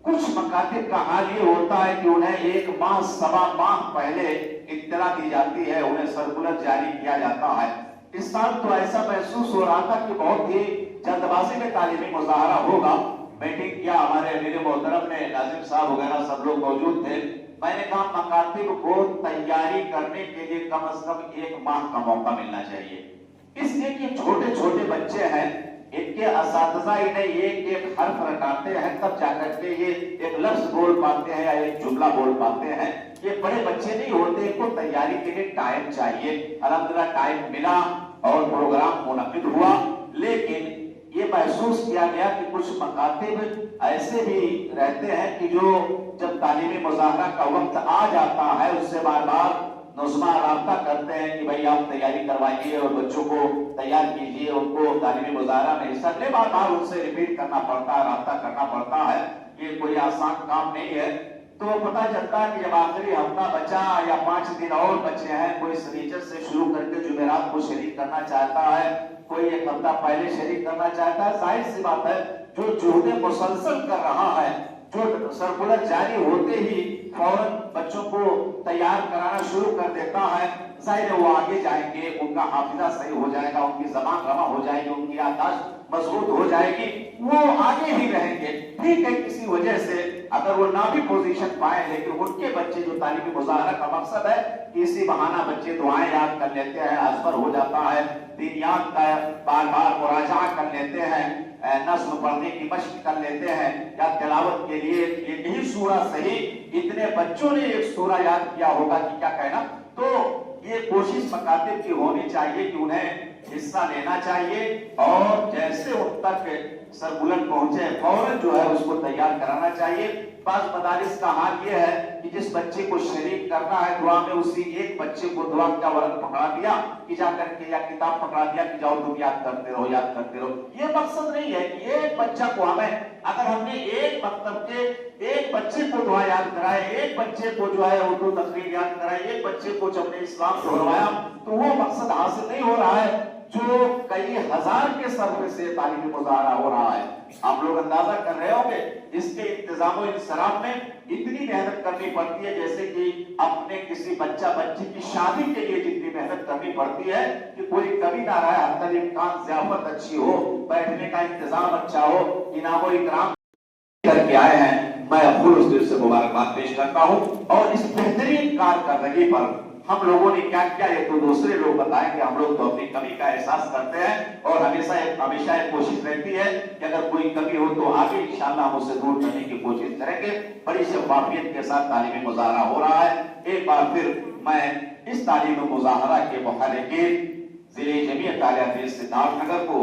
कुछ मकातिब का हाल ये होता है कि उन्हें 1 माह 1.25 माह पहले इत्तला दी जाती है, उन्हें सर्कुलर जारी किया जाता है। इस साल तो ऐसा महसूस हो रहा था कि बहुत ही जल्दबाजी में तालीमी मुजाहरा होगा। मीटिंग किया, हमारे अमीर मोहतरम ने, नाजिम साहब वगैरह सब लोग मौजूद थे। मैंने कहा मकातिब को तैयारी करने के लिए कम से कम 1 माह का मौका मिलना चाहिए, इसलिए कि छोटे छोटे बच्चे हैं, इनके असातिज़ा इन्हें एक हर्फ रटाते हैं तब जाकर के ये एक लफ्ज बोल पाते हैं या एक जुमला बोल पाते हैं। ये बड़े बच्चे नहीं होते, इनको तैयारी के लिए टाइम चाहिए। अल्हम्दुलिल्लाह टाइम मिला और प्रोग्राम मुनक्किद हुआ, लेकिन ये महसूस किया गया कि कुछ मकातिब ऐसे भी रहते हैं कि जो जब तालीमी मुज़ाहरा का वक्त आ जाता है उससे बार बार नुज़्मा राब्ता करते हैं कि भाई आप तैयारी करवाइए और बच्चों को तैयार कीजिए, उनको तालीमी मुज़ाहरा में हिस्सा ले। बार बार उनसे रिपीट करना पड़ता है, राब्ता करना पड़ता है, ये कोई आसान काम नहीं है। तो पता चलता है कि जब आखिरी हफ्ता बचा या 5 दिन और बचे हैं, कोई सनीचर से शुरू करके जुमेरात को शरीक करना चाहता है, कोई 1 हफ्ता पहले शरीक करना चाहता है। जाहिर सी बात है जो जुहद मुसलसल कर रहा है, जो सर्कुलर जारी होते ही फौरन बच्चों को तैयार कराना शुरू कर देता है, जाहिर है वो आगे जाएंगे, उनका हाफिजा सही हो जाएगा, उनकी ज़बान रमा हो जाएगी, उनकी याददाश्त मजबूत हो जाएगी, वो आगे ही रहेंगे। ठीक है, किसी वजह से अगर वो ना भी पोजीशन पाए, लेकिन उनके बच्चे जो तालीमी मुज़ाहरा का मकसद है कि इसी बहाना बच्चे दुआएं याद कर लेते हैं, अज़बर हो जाता है, दीन याद का बार बार मुराजा कर लेते हैं, नस्ल पढ़ने की मशक कर लेते हैं, या तिलावत के लिए यही सूरा सही, इतने बच्चों ने एक सूरा याद किया होगा कि क्या कहना। तो ये कोशिश मकातिब की होनी चाहिए कि उन्हें हिस्सा लेना चाहिए और जैसे उन तक सर्कुलर पहुंचे फौरन जो है उसको तैयार कराना चाहिए। बाज़ मदारिस का हाल ये है कि जिस बच्चे को शरीक करना है दुआ में, उसी एक बच्चे को दुआ का वरक पकड़ा दिया कि जा करके, या किताब पकड़ा दिया कि जाओ तुम याद करते रहो, याद करते रहो। ये मकसद नहीं है कि एक बच्चा को हमें, अगर हमने एक मकतब के एक बच्चे को दुआ याद कराए, एक बच्चे को जो है उर्दू तकरीर याद कराए, एक बच्चे को जब इस्लाम को करवाया, तो वो मकसद हासिल नहीं हो रहा है जो कई हजार के सरफे से तालीमी मुज़ाहरा हो रहा है। आप लोग अंदाजा कर रहे होंगे इसके इंतजाम और इंसराफ में इतनी मेहनत करनी पड़ती है, जैसे कि अपने किसी बच्चा बच्ची की शादी के लिए जितनी मेहनत करनी पड़ती है कि कोई कभी ना रहे, हर इम्कान ज़ियाफत अच्छी हो, बैठने का इंतजाम अच्छा हो, इनाम और इकराम करके आए हैं। मैं खुद उस दिल से मुबारकबाद पेश करता हूँ। और इस बेहतरीन कारकर्दगी पर हम लोगों ने क्या किया ये तो दूसरे लोग बताएंगे, हम लोग तो अपनी कमी का एहसास करते हैं और हमेशा एक कोशिश रहती है कि अगर कोई कमी हो तो आगे इंशाअल्लाह हम उसे दूर करने की कोशिश करेंगे। बड़ी शफ़ाफियत के साथ तालीमी मुज़ाहरा हो रहा है। एक बार फिर मैं इस तालीमी मुज़ाहरा के मुखालिफिन ज़िले जमीयत आले हदीस सिद्धार्थनगर को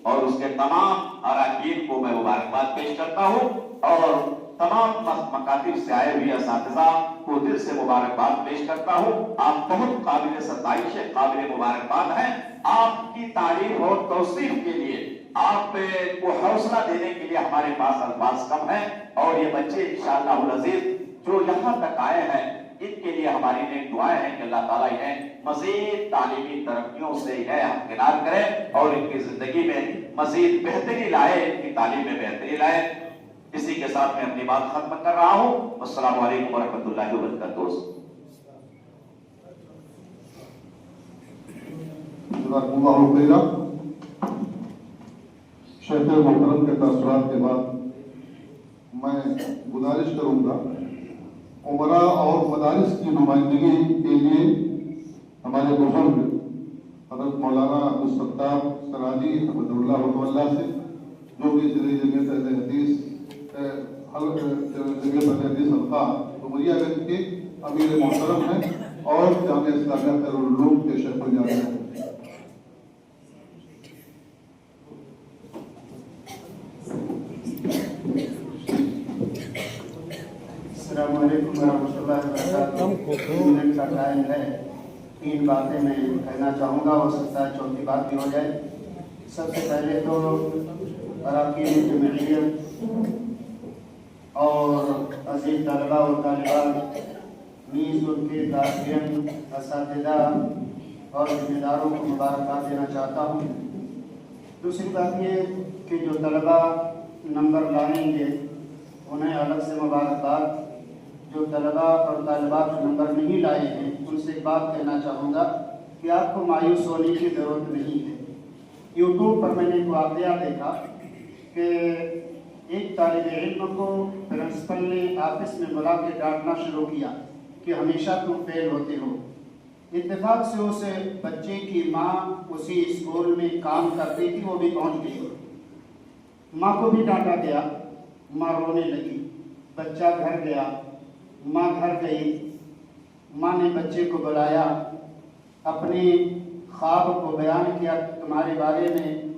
और उसके तमाम अरकान को मैं मुबारकबाद पेश करता हूँ और तमाम मकातिब से आए हुए असातिज़ा को दिल से मुबारकबाद पेश करता हूँ। आप बहुत काबिल सताइश है, काबिल मुबारकबाद हैं। आपकी तारीफ और तौसीफ के लिए, आपको हौसला देने के लिए हमारे पास अल्फाज कम है और ये बच्चे इंशाअल्लाह अज़ीज़ जो यहाँ तक आए हैं इनके लिए हमारी नेक दुआएं हैं कि अल्लाह ताला इन्हें मजीद तालीमी तरक्कियों से इन्हें हमकिनार करें और इनकी जिंदगी में मजीद बेहतरी लाए, इनकी तालीम में बेहतरी लाए। इसी के साथ मैं अपनी बात खत्म कर रहा हूँ। अस्सलामु अलैकुम व रहमतुल्लाहि व बरकातुहू। जज़ाकुमुल्लाहु खैरा। शेख मोहतरम के तासुरात के बाद मैं गुजारिश करूंगा उमरा और मदारिस की नुमाइंदगी के लिए हमारे बुजुर्ग हज़रत मौलाना अब्दुल सत्तार सराजी हफ़िज़हुल्लाह से, जो कि ज़िले जमीयत अहले हदीस हल्का डुमरियागंज के अमीर मोहतरम हैं और जामिया इस्लामिया खैरुल उलूम के शेखुल जामिया हैं। अस्सलाम वालेकुम रहमतुल्लाहि वबरकातुहू। 3 मिनट का टाइम है, 3 बातें मैं कहना चाहूँगा, हो सकता है चौथी बात भी हो जाए। सबसे पहले तो अरकान जमहूरियत और अजीज तलबा और तालिबात, नीज़ उनके गार्जियन, असातिज़ा और जिम्मेदारों को मुबारकबाद देना चाहता हूँ। दूसरी बात ये कि जो तलबा नंबर लाएंगे उन्हें अलग से मुबारकबाद। जो तलबा और तालिबात जो नंबर नहीं लाए हैं उनसे एक बात कहना चाहूँगा कि आपको मायूस होने की ज़रूरत नहीं है। यूट्यूब पर मैंने एक वाक़या देखा कि एक तालिब इल्म को प्रिंसिपल ने ऑफिस में बुला के डांटना शुरू किया कि हमेशा तुम फेल होते हो। इत्तेफाक से उस बच्चे की माँ उसी स्कूल में काम करती थी, वो भी पहुँच गई। माँ को भी डांटा गया, माँ रोने लगी। बच्चा घर गया, माँ घर गई। माँ ने बच्चे को बुलाया, अपने ख्वाब को बयान किया, तुम्हारे बारे में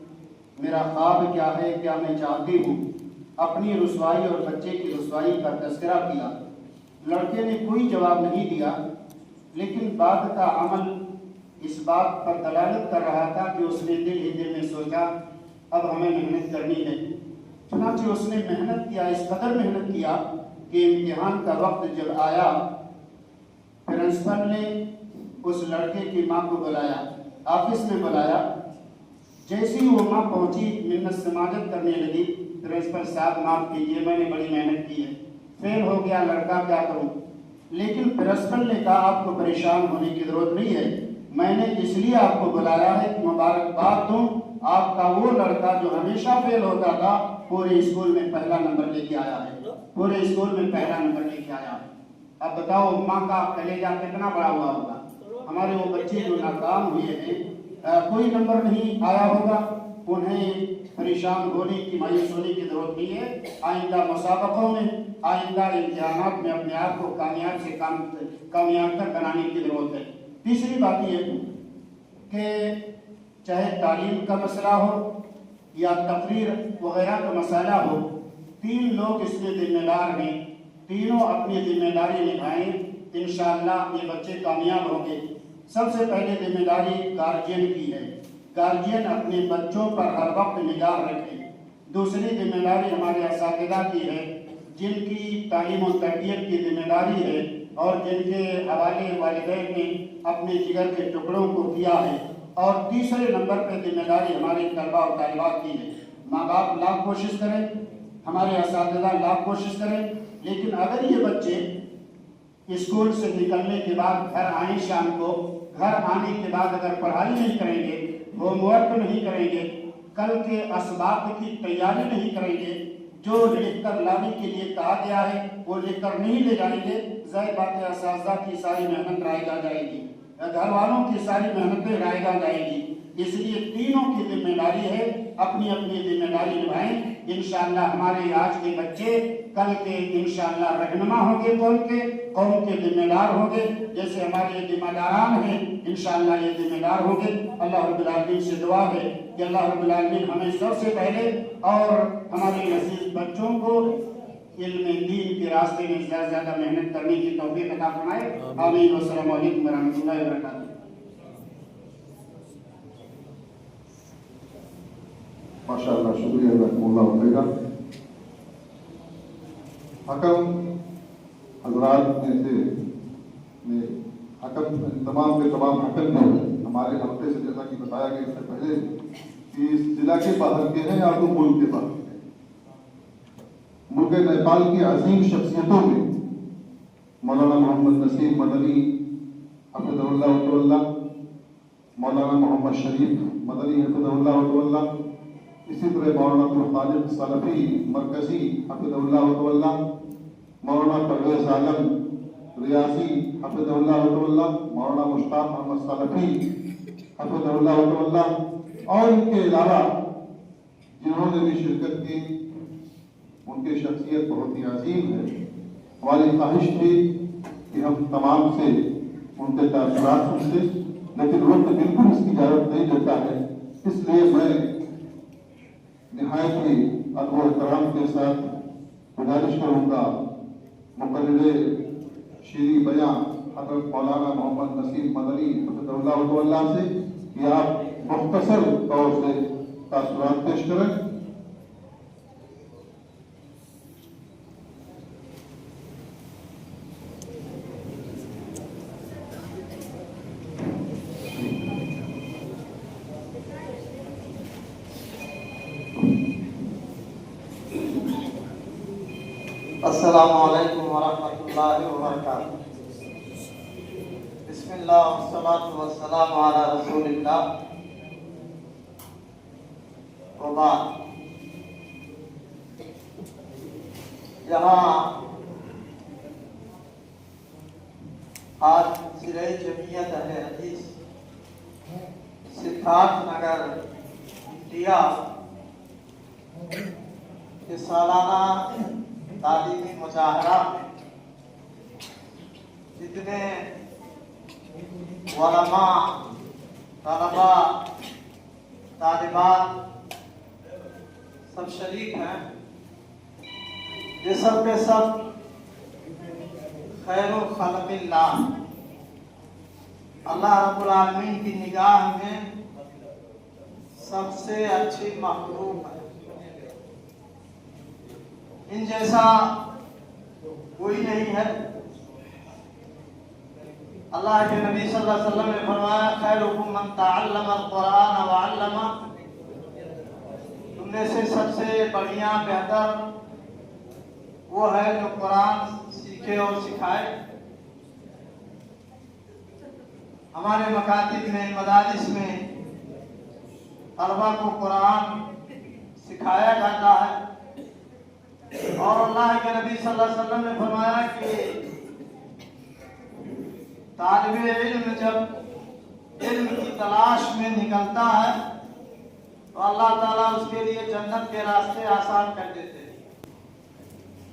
मेरा ख्वाब क्या है, क्या मैं चाहती हूँ। अपनी रुसवाई और बच्चे की रुसवाई का तज़किरा किया। लड़के ने कोई जवाब नहीं दिया, लेकिन बाद का अमल इस बात पर दलालत कर रहा था कि उसने दिल ही दिल में सोचा अब हमें मेहनत करनी है। चुनांचे उसने मेहनत किया, इस कदर मेहनत किया कि इम्तिहान का वक्त जब आया, प्रिंसिपल ने उस लड़के की माँ को बुलाया, ऑफिस में बुलाया। जैसे ही वो माँ पहुंची, मिन्नत समाजत करने लगी, प्रिंसिपल साहब माफ कीजिए, मैंने बड़ी मेहनत की है, फेल हो गया लड़का, क्या करूं। लेकिन प्रिंसिपल ने कहा आपको परेशान होने की जरूरत नहीं है, मैंने इसलिए आपको बुलाया है कि मुबारकबाद दूं, आपका वो लड़का जो हमेशा फेल होता था पूरे स्कूल में पहला नंबर लेके आया है, पूरे स्कूल में पहला नंबर लेके आया है। अब बताओ माँ का कलेजा कितना बड़ा हुआ होगा। हमारे वो बच्चे जो नाकाम हुए हैं, कोई नंबर नहीं आया होगा, उन्हें परेशान होने की, मायूस होने की जरूरत नहीं है। आइंदा मुसाबकों में, आइंदा इम्तिहानात में अपने आप को कामयाब तक बनाने की जरूरत है। तीसरी बात ये कि चाहे तालीम का मसला हो या तकरीर वगैरह का मसला हो, 3 लोग इसमें जिम्मेदार हैं, तीनों अपनी जिम्मेदारी निभाएं, इंशाअल्लाह ये बच्चे कामयाब होंगे। सबसे पहले जिम्मेदारी गार्जियन की है, गार्जियन अपने बच्चों पर हर वक्त निगाह रखे। दूसरी जिम्मेदारी हमारे असातिज़ा की है, जिनकी तालीम और तरबियत की जिम्मेदारी है और जिनके हवाले वालिदैन ने अपने जिगर के टुकड़ों को किया है। और तीसरे नंबर पर जिम्मेदारी हमारे तलबा और तालिबात की है। माँ बाप लाख कोशिश करें, हमारे असातिज़ा लाख कोशिश करें, लेकिन अगर ये बच्चे स्कूल से निकलने के बाद घर आए, शाम को घर आने के बाद अगर पढ़ाई नहीं करेंगे, होमवर्क नहीं करेंगे, कल के असबाब की तैयारी नहीं करेंगे, जो लिख कर लाने के लिए कहा गया है वो लिख कर नहीं ले जाएंगे, ज़ाहिर बात है असातिज़ा की सारी मेहनत रायगा जाएगी, घर वालों की सारी मेहनतें रायगा जाएगी। इसलिए तीनों की जिम्मेदारी है, अपनी अपनी जिम्मेदारी निभाएं। इंशाअल्लाह हमारे आज के बच्चे कल के इंशाअल्लाह रहनुमा होंगे, कौम के जिम्मेदार होंगे, जैसे हमारे ये जिम्मेदारान हैं, इंशाअल्लाह ये जिम्मेदार होंगे। अल्लाह रब्बुल आलमीन से दुआ है कि अल्लाह रब्बुल आलमीन हमें सबसे पहले और हमारे अजीज बच्चों को इल्म दीन के रास्ते में ज़्यादा से ज़्यादा मेहनत करने की तौफीक अता फरमाए। आमीन। अस्सलामु अलैकुम व रहमतुल्लाहि व बरकातहू। माशाअल्लाह, शुक्रिया जज़ाकुमुल्लाह खैरा। हकम हजरात में से हकम तमाम के तमाम हकम ने हमारे हल्के से, जैसा कि बताया गया इससे पहले, कि इस जिला के बाहर के हैं या तो मुल्क के बाहर के। मुल्क नेपाल की अजीम शख्सियतों में मौलाना मोहम्मद नसीम मदनी हफ़िज़हुल्लाह तआला, मौलाना मोहम्मद शरीफ मदनी हफ़िज़हुल्लाह तआला, इसी तरह मौलाना अब्दुल खालिक सलफ़ी मरकज़ी हफ़िज़हुल्लाह तआला, मौलाना परवेज़ आलम रियासी हफ़िज़हुल्लाह तआला, मौलाना मुश्ताक अहमद सलफ़ी हफ़िज़हुल्लाह तआला, और इनके अलावा जिन्होंने भी शिरकत की, उनकी शख्सियत बहुत ही अजीम है। हमारी ख्वाहिश थी कि हम तमाम से उनके तासुरात सुनते, लेकिन वक्त बिल्कुल इसकी इजाज़त नहीं देता है। इसलिए मैं निहायत ही अदब व एहतराम के साथ गुजारिश करूँगा मुकर्रिर शीरी बयां हज़रत मौलाना मोहम्मद नसीम मदनी हफ़िज़हुल्लाह से कि आप मुख्तसर तौर से तासुरात पेश करें। अस्सलामु अलैकुम वरहमतुल्लाहि वबरकातुहू। बिस्मिल्लाह वस्सलातु वस्सलामु अला रसूलिल्लाह व बाद। यहाँ आज सिरे जमीयत अहले हदीस सिद्धार्थ नगर इंडिया के सालाना तालीमी मुजाहरा में जितने उलमा, तलबा, तालिबात सब शरीक हैं, ये सब के सब खैरो खल्क़िल्लाह अल्लाह रब्बुल आलमीन की निगाह में सबसे अच्छी मखलूक है। इन जैसा कोई नहीं है। अल्लाह के नबी सल्लल्लाहु अलैहि वसल्लम ने फरमाया खैरुकुम मन तअल्लमा अल-कुरान व अल्लमा, तुमने से सबसे बढ़िया बेहतर वो है जो कुरान सीखे और सिखाए। हमारे मकातिब में, मदारिस में तलबा को कुरान सिखाया जाता है और अल्लाह के नबी सल्लल्लाहु अलैहि वसल्लम ने फरमाया कि तालिबे इल्म जब इल्म की तलाश में निकलता है तो अल्लाह ताला उसके लिए जन्नत के रास्ते आसान कर देते हैं।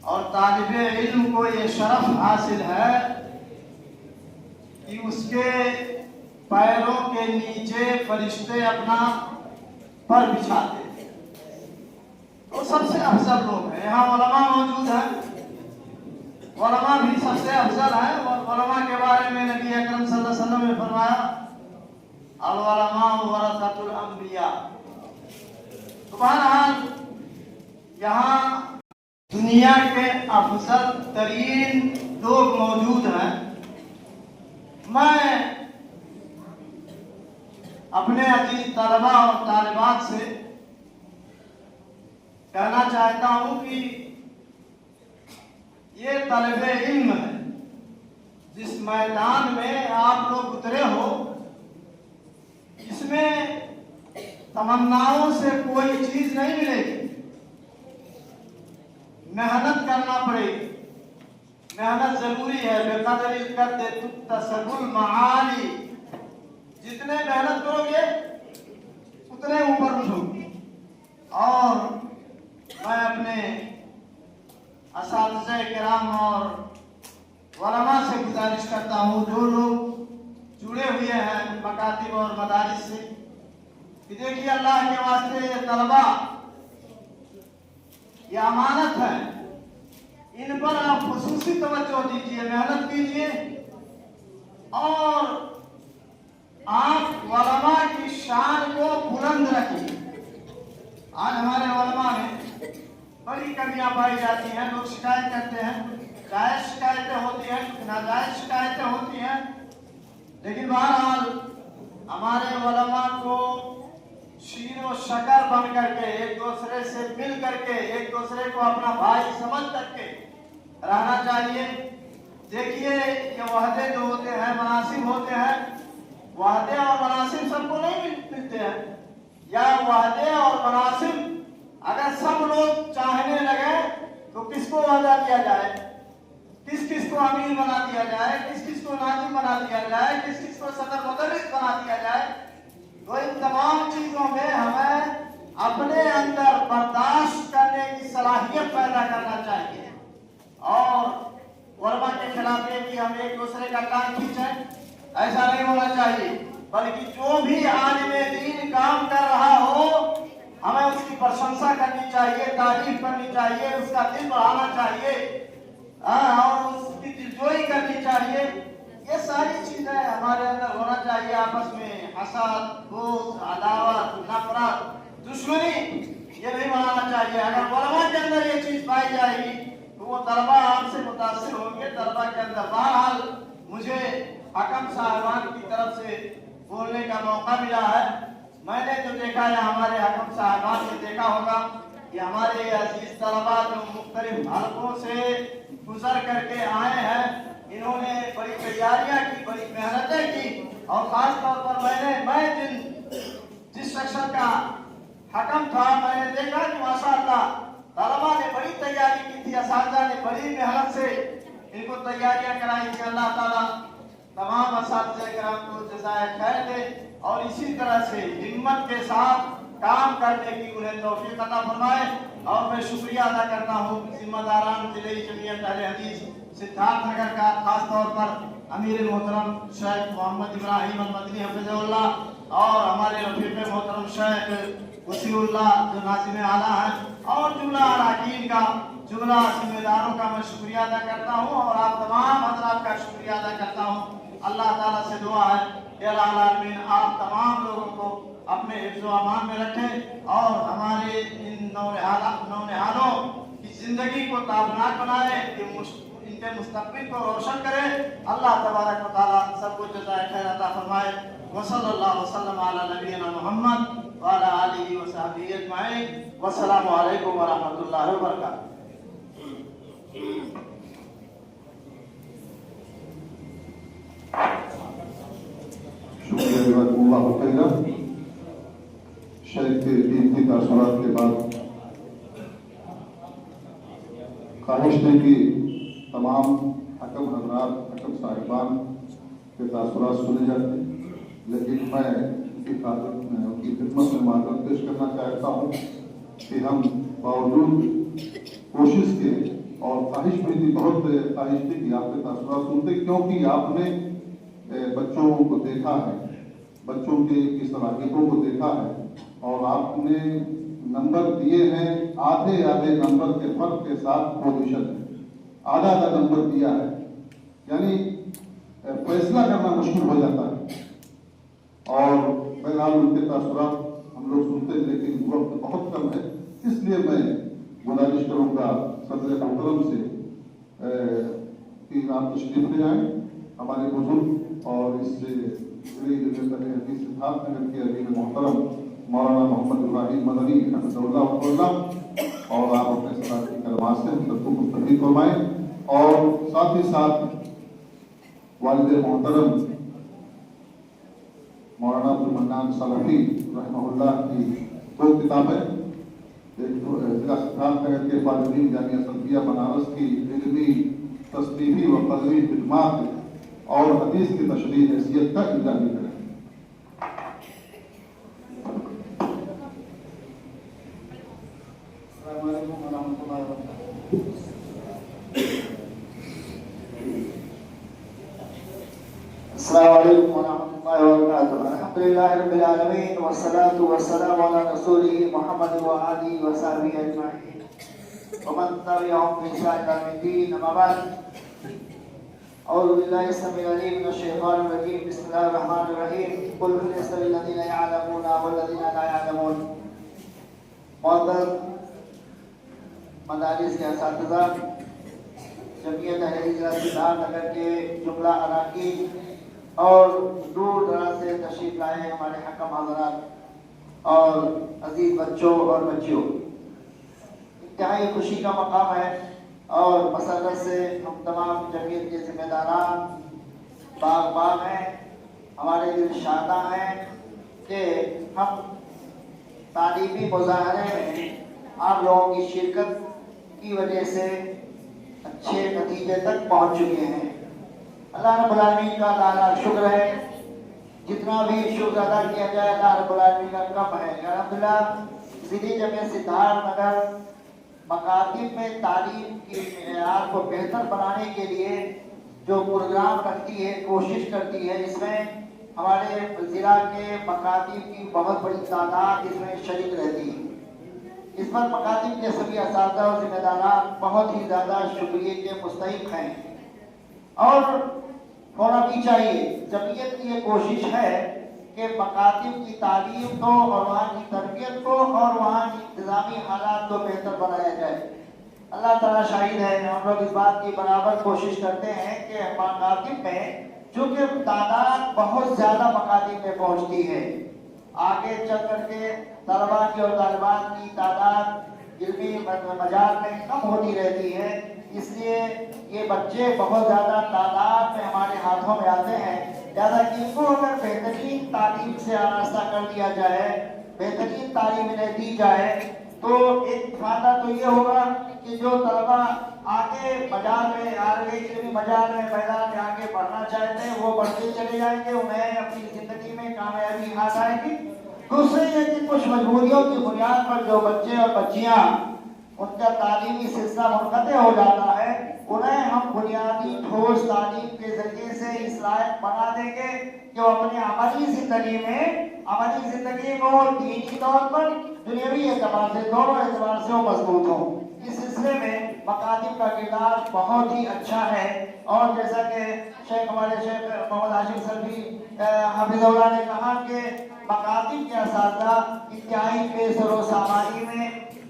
और तालिबे इल्म को ये शरफ हासिल है कि उसके पैरों के नीचे फरिश्ते अपना पर बिछाते हैं। वो सबसे अफजल लोग हैं। यहाँ उलमा मौजूद हैं, उलमा भी सबसे अफजल हैं। और उलमा के बारे में नबी अकरम सल्लल्लाहु अलैहि वसल्लम ने फरमाया अल उलमा वरसतुल अंबिया। तो बहरहाल यहाँ दुनिया के अफजल तरीन लोग मौजूद हैं। मैं अपने अजीज तलबा और तालिबात से कहना चाहता हूं कि ये तलबे इल्म है। जिस मैदान में आप लोग उतरे हो इसमें तमन्नाओं से कोई चीज नहीं मिलेगी, मेहनत करना पड़ेगी। मेहनत जरूरी है। बेकदरी करते तसबुल माली, जितने मेहनत करोगे उतने ऊपर उठोगे। और मैं अपने असातिज़े किराम और उलमा से गुजारिश करता हूँ जो लोग जुड़े हुए हैं मकातिब और मदारिस से कि देखिए अल्लाह के वास्ते ये तलबा ये अमानत है, इन पर आप खुसूसी तवज्जो दीजिए, मेहनत कीजिए और आप उलमा की शान को बुलंद रखिए। आज हमारे उलमा में बड़ी कमियां पाई जाती हैं। लोग शिकायत करते हैं, जायज शिकायतें होती हैं, नाजायज शिकायतें होती हैं, लेकिन बहरहाल हमारे उलमा को शीर व शकर बन करके एक दूसरे से मिल करके एक दूसरे को अपना भाई समझ करके रहना चाहिए। देखिए ये वहदे जो होते हैं, मनासिब होते हैं, वहदे और मनासिब सबको नहीं मिलते हैं। या वहदे और मनासिब अगर सब लोग चाहने लगे तो किसको वादा किया जाए, किस किस को अमीर बना दिया जाए, किस किस को नाजिम बना दिया जाए, किस किस को सदर मुदर्रिस बना दिया जाए। तो इन तमाम चीजों में हमें अपने अंदर बर्दाश्त करने की सलाहियत पैदा करना चाहिए। और उलमा के खिलाफ है कि हम एक दूसरे का टांग खींचे, ऐसा नहीं होना चाहिए। बल्कि जो भी आलिमे दीन काम कर रहा हो हमें उसकी प्रशंसा करनी चाहिए, तारीफ करनी चाहिए, उसका दिल बढ़ाना चाहिए। और उसकी दिलजोई करनी चाहिए। ये सारी चीजें हमारे अंदर होना चाहिए। आपस में हसद, दोस्त, अदावत, नफरत, दुश्मनी ये नहीं बनाना चाहिए। अगर उलमा के अंदर ये चीज पाई जाएगी तो वो तलबा आपसे मुतासिर होंगे। तलबा के अंदर बहरहाल मुझे हकम साहबान की तरफ से बोलने का मौका मिला है। मैंने जो देखा है, हमारे हकम साहबान ने देखा होगा कि हमारे अजीज तलबा जो मुख्तलिफ हलकों से गुजर करके आए हैं, इन्होंने बड़ी तैयारियां की, बड़ी मेहनतें की। और खास तौर पर मैं जिस सेक्शन का हकम था, मैंने देखा कि माशाअल्लाह तलबा ने बड़ी तैयारी की थी, असातिज़ा ने बड़ी मेहनत से इनको तैयारियां कराई थी। अल्लाह ताला तमाम असातिज़ा किराम को जज़ाए खैर दे और इसी तरह से हिम्मत के साथ काम करने की उन्हें तौफीक अता फरमाए। और मैं शुक्रिया अदा करता हूँ जिम्मेदारान जिले जमीयत अहले हदीस सिद्धार्थ नगर का, खास तौर पर अमीर मोहतरम शेख मोहम्मद इब्राहिम अल-मदनी हफिज़हुल्लाह और हमारे रफीक मोहतरम शेख वसीउल्लाह जो नाज़िम आला हैं और जुमला अरकान का, जुमला जिम्मेदारों का मैं शुक्रिया अदा करता हूँ और आप तमाम हज़रात का शुक्रिया अदा करता हूँ। अल्लाह ताला से दुआ है कि अल्लाह आमीन आप तमाम लोगों को अपने हिफ्ज़ व अमान में रखें और हमारे इन नौनिहालों की जिंदगी को ताबनाक बनाए, इनके मुस्तक़बिल को रोशन करे। अल्लाह तबारक व तआला सबको जज़ाए खैर अता फरमाए। व सल्लल्लाहु वसल्लम अला नबीना मुहम्मद व अला आलिहि व सहबिहि अजमईन। वस्सलामु अलैकुम व रहमतुल्लाहि व बरकातहू। शुक्रिया जज़ाकुमुल्लाहु खैरन। शेख के कीमती तासुरात के बाद ख्वाहिश है कि तमाम हकम हज़रात, हकम साहिबान के तासुरात सुने जाते, लेकिन मैं उनकी खिदमत में माजरत पेश करना चाहता हूँ कि हम बावजूद कोशिश के और ख्वाहिश भी थी, बहुत ख्वाहिश थी कि आपके तासुरात सुनते, क्योंकि आपने बच्चों को देखा है, बच्चों की सलाहियतों को देखा है और आपने नंबर दिए हैं आधे नंबर के फर्क के साथ पोजीशन है, आधा नंबर दिया है, यानी फैसला करना मुश्किल हो जाता है। और बहरहाल उनके तासुरात हम लोग सुनते हैं, लेकिन वक्त बहुत कम है, इसलिए मैं गुजारिश करूँगा सदर मोहतरम से कि आप तशरीफ ले आएँ, हमारे बुजुर्ग और इससे हदीस सिद्धार्थ नगर के अमीर मोहतरम मौलाना मोहम्मद इब्राहिम मदनी हफिज़हुल्लाह और आप अपने सलाती कलमात से सबको मुस्तफ़ीद फरमाएं। और साथ ही साथ वालिद मोहतरम मौलाना अब्दुल मन्नान सलफ़ी रहमहुल्लाह की 2 किताबें, एक जिला सिद्धार्थ नगर के फाज़िलीन जामिया सल्फिया बनारस की इल्मी तस्नीफ़ी व क़लमी खिदमात और हदीस की तशरीह हैसियत का इल्ज़ा भी करें। अस्सलामुअलैकुम वरहमतुल्लाहि वबरकातुहू। अल्हम्दुलिल्लाहि रब्बिल आलमीन वस्सलातु वस्सलामु अला रसूलिहि मुहम्मद व आलिहि व सहबिहि अजमईन व मन तबिअहुम बि ihसान इला यौमिद्दीन। अम्मा बाद, औज़ु बिल्लाहि समीउल अलीम मिनश शैतानिर रजीम। बिस्मिल्लाहिर रहमानिर रहीम। कुल हल यस्तविल लज़ीना यअलमूना वल लज़ीना ला यअलमून। मोहतरम मदारिस के असातिज़ा, जमीयत अहले हदीस सिद्धार्थ नगर के जुमला अरकान और दूर दराज से तशरीफ लाए हैं हमारे हकम हज़रात और अजीज बच्चों और बच्चियों, इंतहाई खुशी का मकाम है और मसरत से हम तमाम जमीयत के जिम्मेदारान बाग हैं, हमारे दिल शादा हैं कि हम तालीमी मुज़ाहरे में आप लोगों की शिरकत की वजह से अच्छे नतीजे तक पहुँच चुके हैं। अल्लाह रब्बुल आलमीन का ताला शुक्र है, जितना भी शुक्र अदा किया जाए अल्लाह रब्बुल आलमीन का कम है। अल्हम्दुलिल्लाह ज़िली जमीयत सिद्धार्थ नगर मकातिब में तालीम की मेयार को बेहतर बनाने के लिए जो प्रोग्राम रखती है, कोशिश करती है, इसमें हमारे ज़िला के मकातिब की बहुत बड़ी तादाद इसमें शरीक रहती है। اس پر مکاتب کے سبھی اساتذہ اور ذمہ داران بہت ہی زیادہ شکریہ کے مستحق ہیں اور ہونا بھی چاہیے۔ جمعیت کی یہ کوشش ہے کہ مکاتب کی تعلیم کو اور وہاں کی تربیت کو اور وہاں کی انتظامی حالات کو بہتر بنایا جائے۔ اللہ تعالیٰ شاہد ہے، ہم لوگ اس بات کی برابر کوشش کرتے ہیں کہ مکاتب میں چونکہ تعداد بہت زیادہ مکاتب میں پہنچتی ہے، آگے چل کر کے طلباء کی اور طالبات کی تعداد علمی مجال میں کم ہوتی رہتی ہے، اس لیے یہ بچے بہت زیادہ تعداد میں ہمارے ہاتھوں میں آتے ہیں، لہذا ان کو اگر بہترین تعلیم سے آراستہ کر دیا جائے، بہترین تعلیم انہیں دی جائے تو ایک فائدہ تو یہ ہوگا کہ جو طلباء آگے مجال میں علمی مجال میں میدان میں آگے بڑھنا چاہتے ہیں وہ بڑھتے چلے جائیں گے، انہیں اپنی زندگی میں کامیابی ہاتھ آئے گی۔ دوسرے یہ کہ کچھ مجبوریوں کی بنیاد پر جو بچے اور بچیاں ان کا تعلیمی سلسلہ منقطع ہو جاتا ہے، انہیں ہم بنیادی ٹھوس تعلیم کے ذریعے سے اس لائق بنا دیں گے کہ وہ اپنے عملی زندگی کو دینی طور پر دنیاوی اعتبار سے دونوں اعتبار سے وہ مضبوط ہوں۔ اس سلسلے میں مکاتب کا کردار بہت ہی اچھا ہے، اور جیسا کہ ہمارے شیخ محمد ہاشم سلفی حافظ اللہ نے کہا کہ مکاتب کے اساتذہ انتہائی بے سر و سامانی میں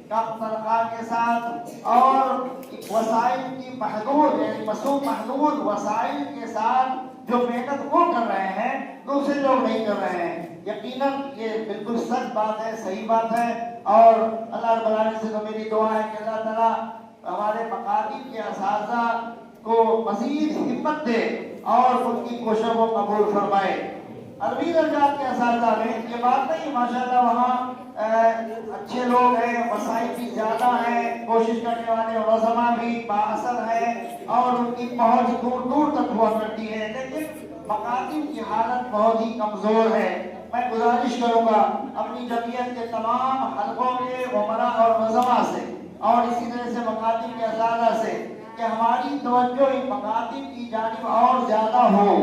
کم تنخواہ کے ساتھ اور وسائل کی محدود یعنی محدود وسائل کے ساتھ جو محنت وہ کر رہے ہیں دوسرے لوگ نہیں کر رہے ہیں۔ یقیناً یہ بالکل سچ بات ہے، صحیح بات ہے، اور اللہ رب العالمین سے تو میری دعا ہے کہ اللہ تعالیٰ ہمارے مکاتب کے اساتذہ کو مزید ہمت دے اور ان کی کوششوں کو قبول فرمائے۔ عربی درجات کے اساتذہ میں یہ بات نہیں، ماشاءاللہ وہاں اچھے لوگ ہیں، وسائل بھی زیادہ ہیں، کوشش کرنے والے علماء بھی بااثر ہیں اور ان کی پہنچ دور دور تک ہوا کرتی ہے، لیکن مکاتب کی حالت بہت ہی کمزور ہے۔ میں گزارش کروں گا اپنی جمعیت کے تمام حلقوں کے عمرا اور نظماء سے اور اسی طرح سے مکاتب کے اساتذہ سے کہ ہماری توجہ ان مکاتب کی جانب اور زیادہ ہو،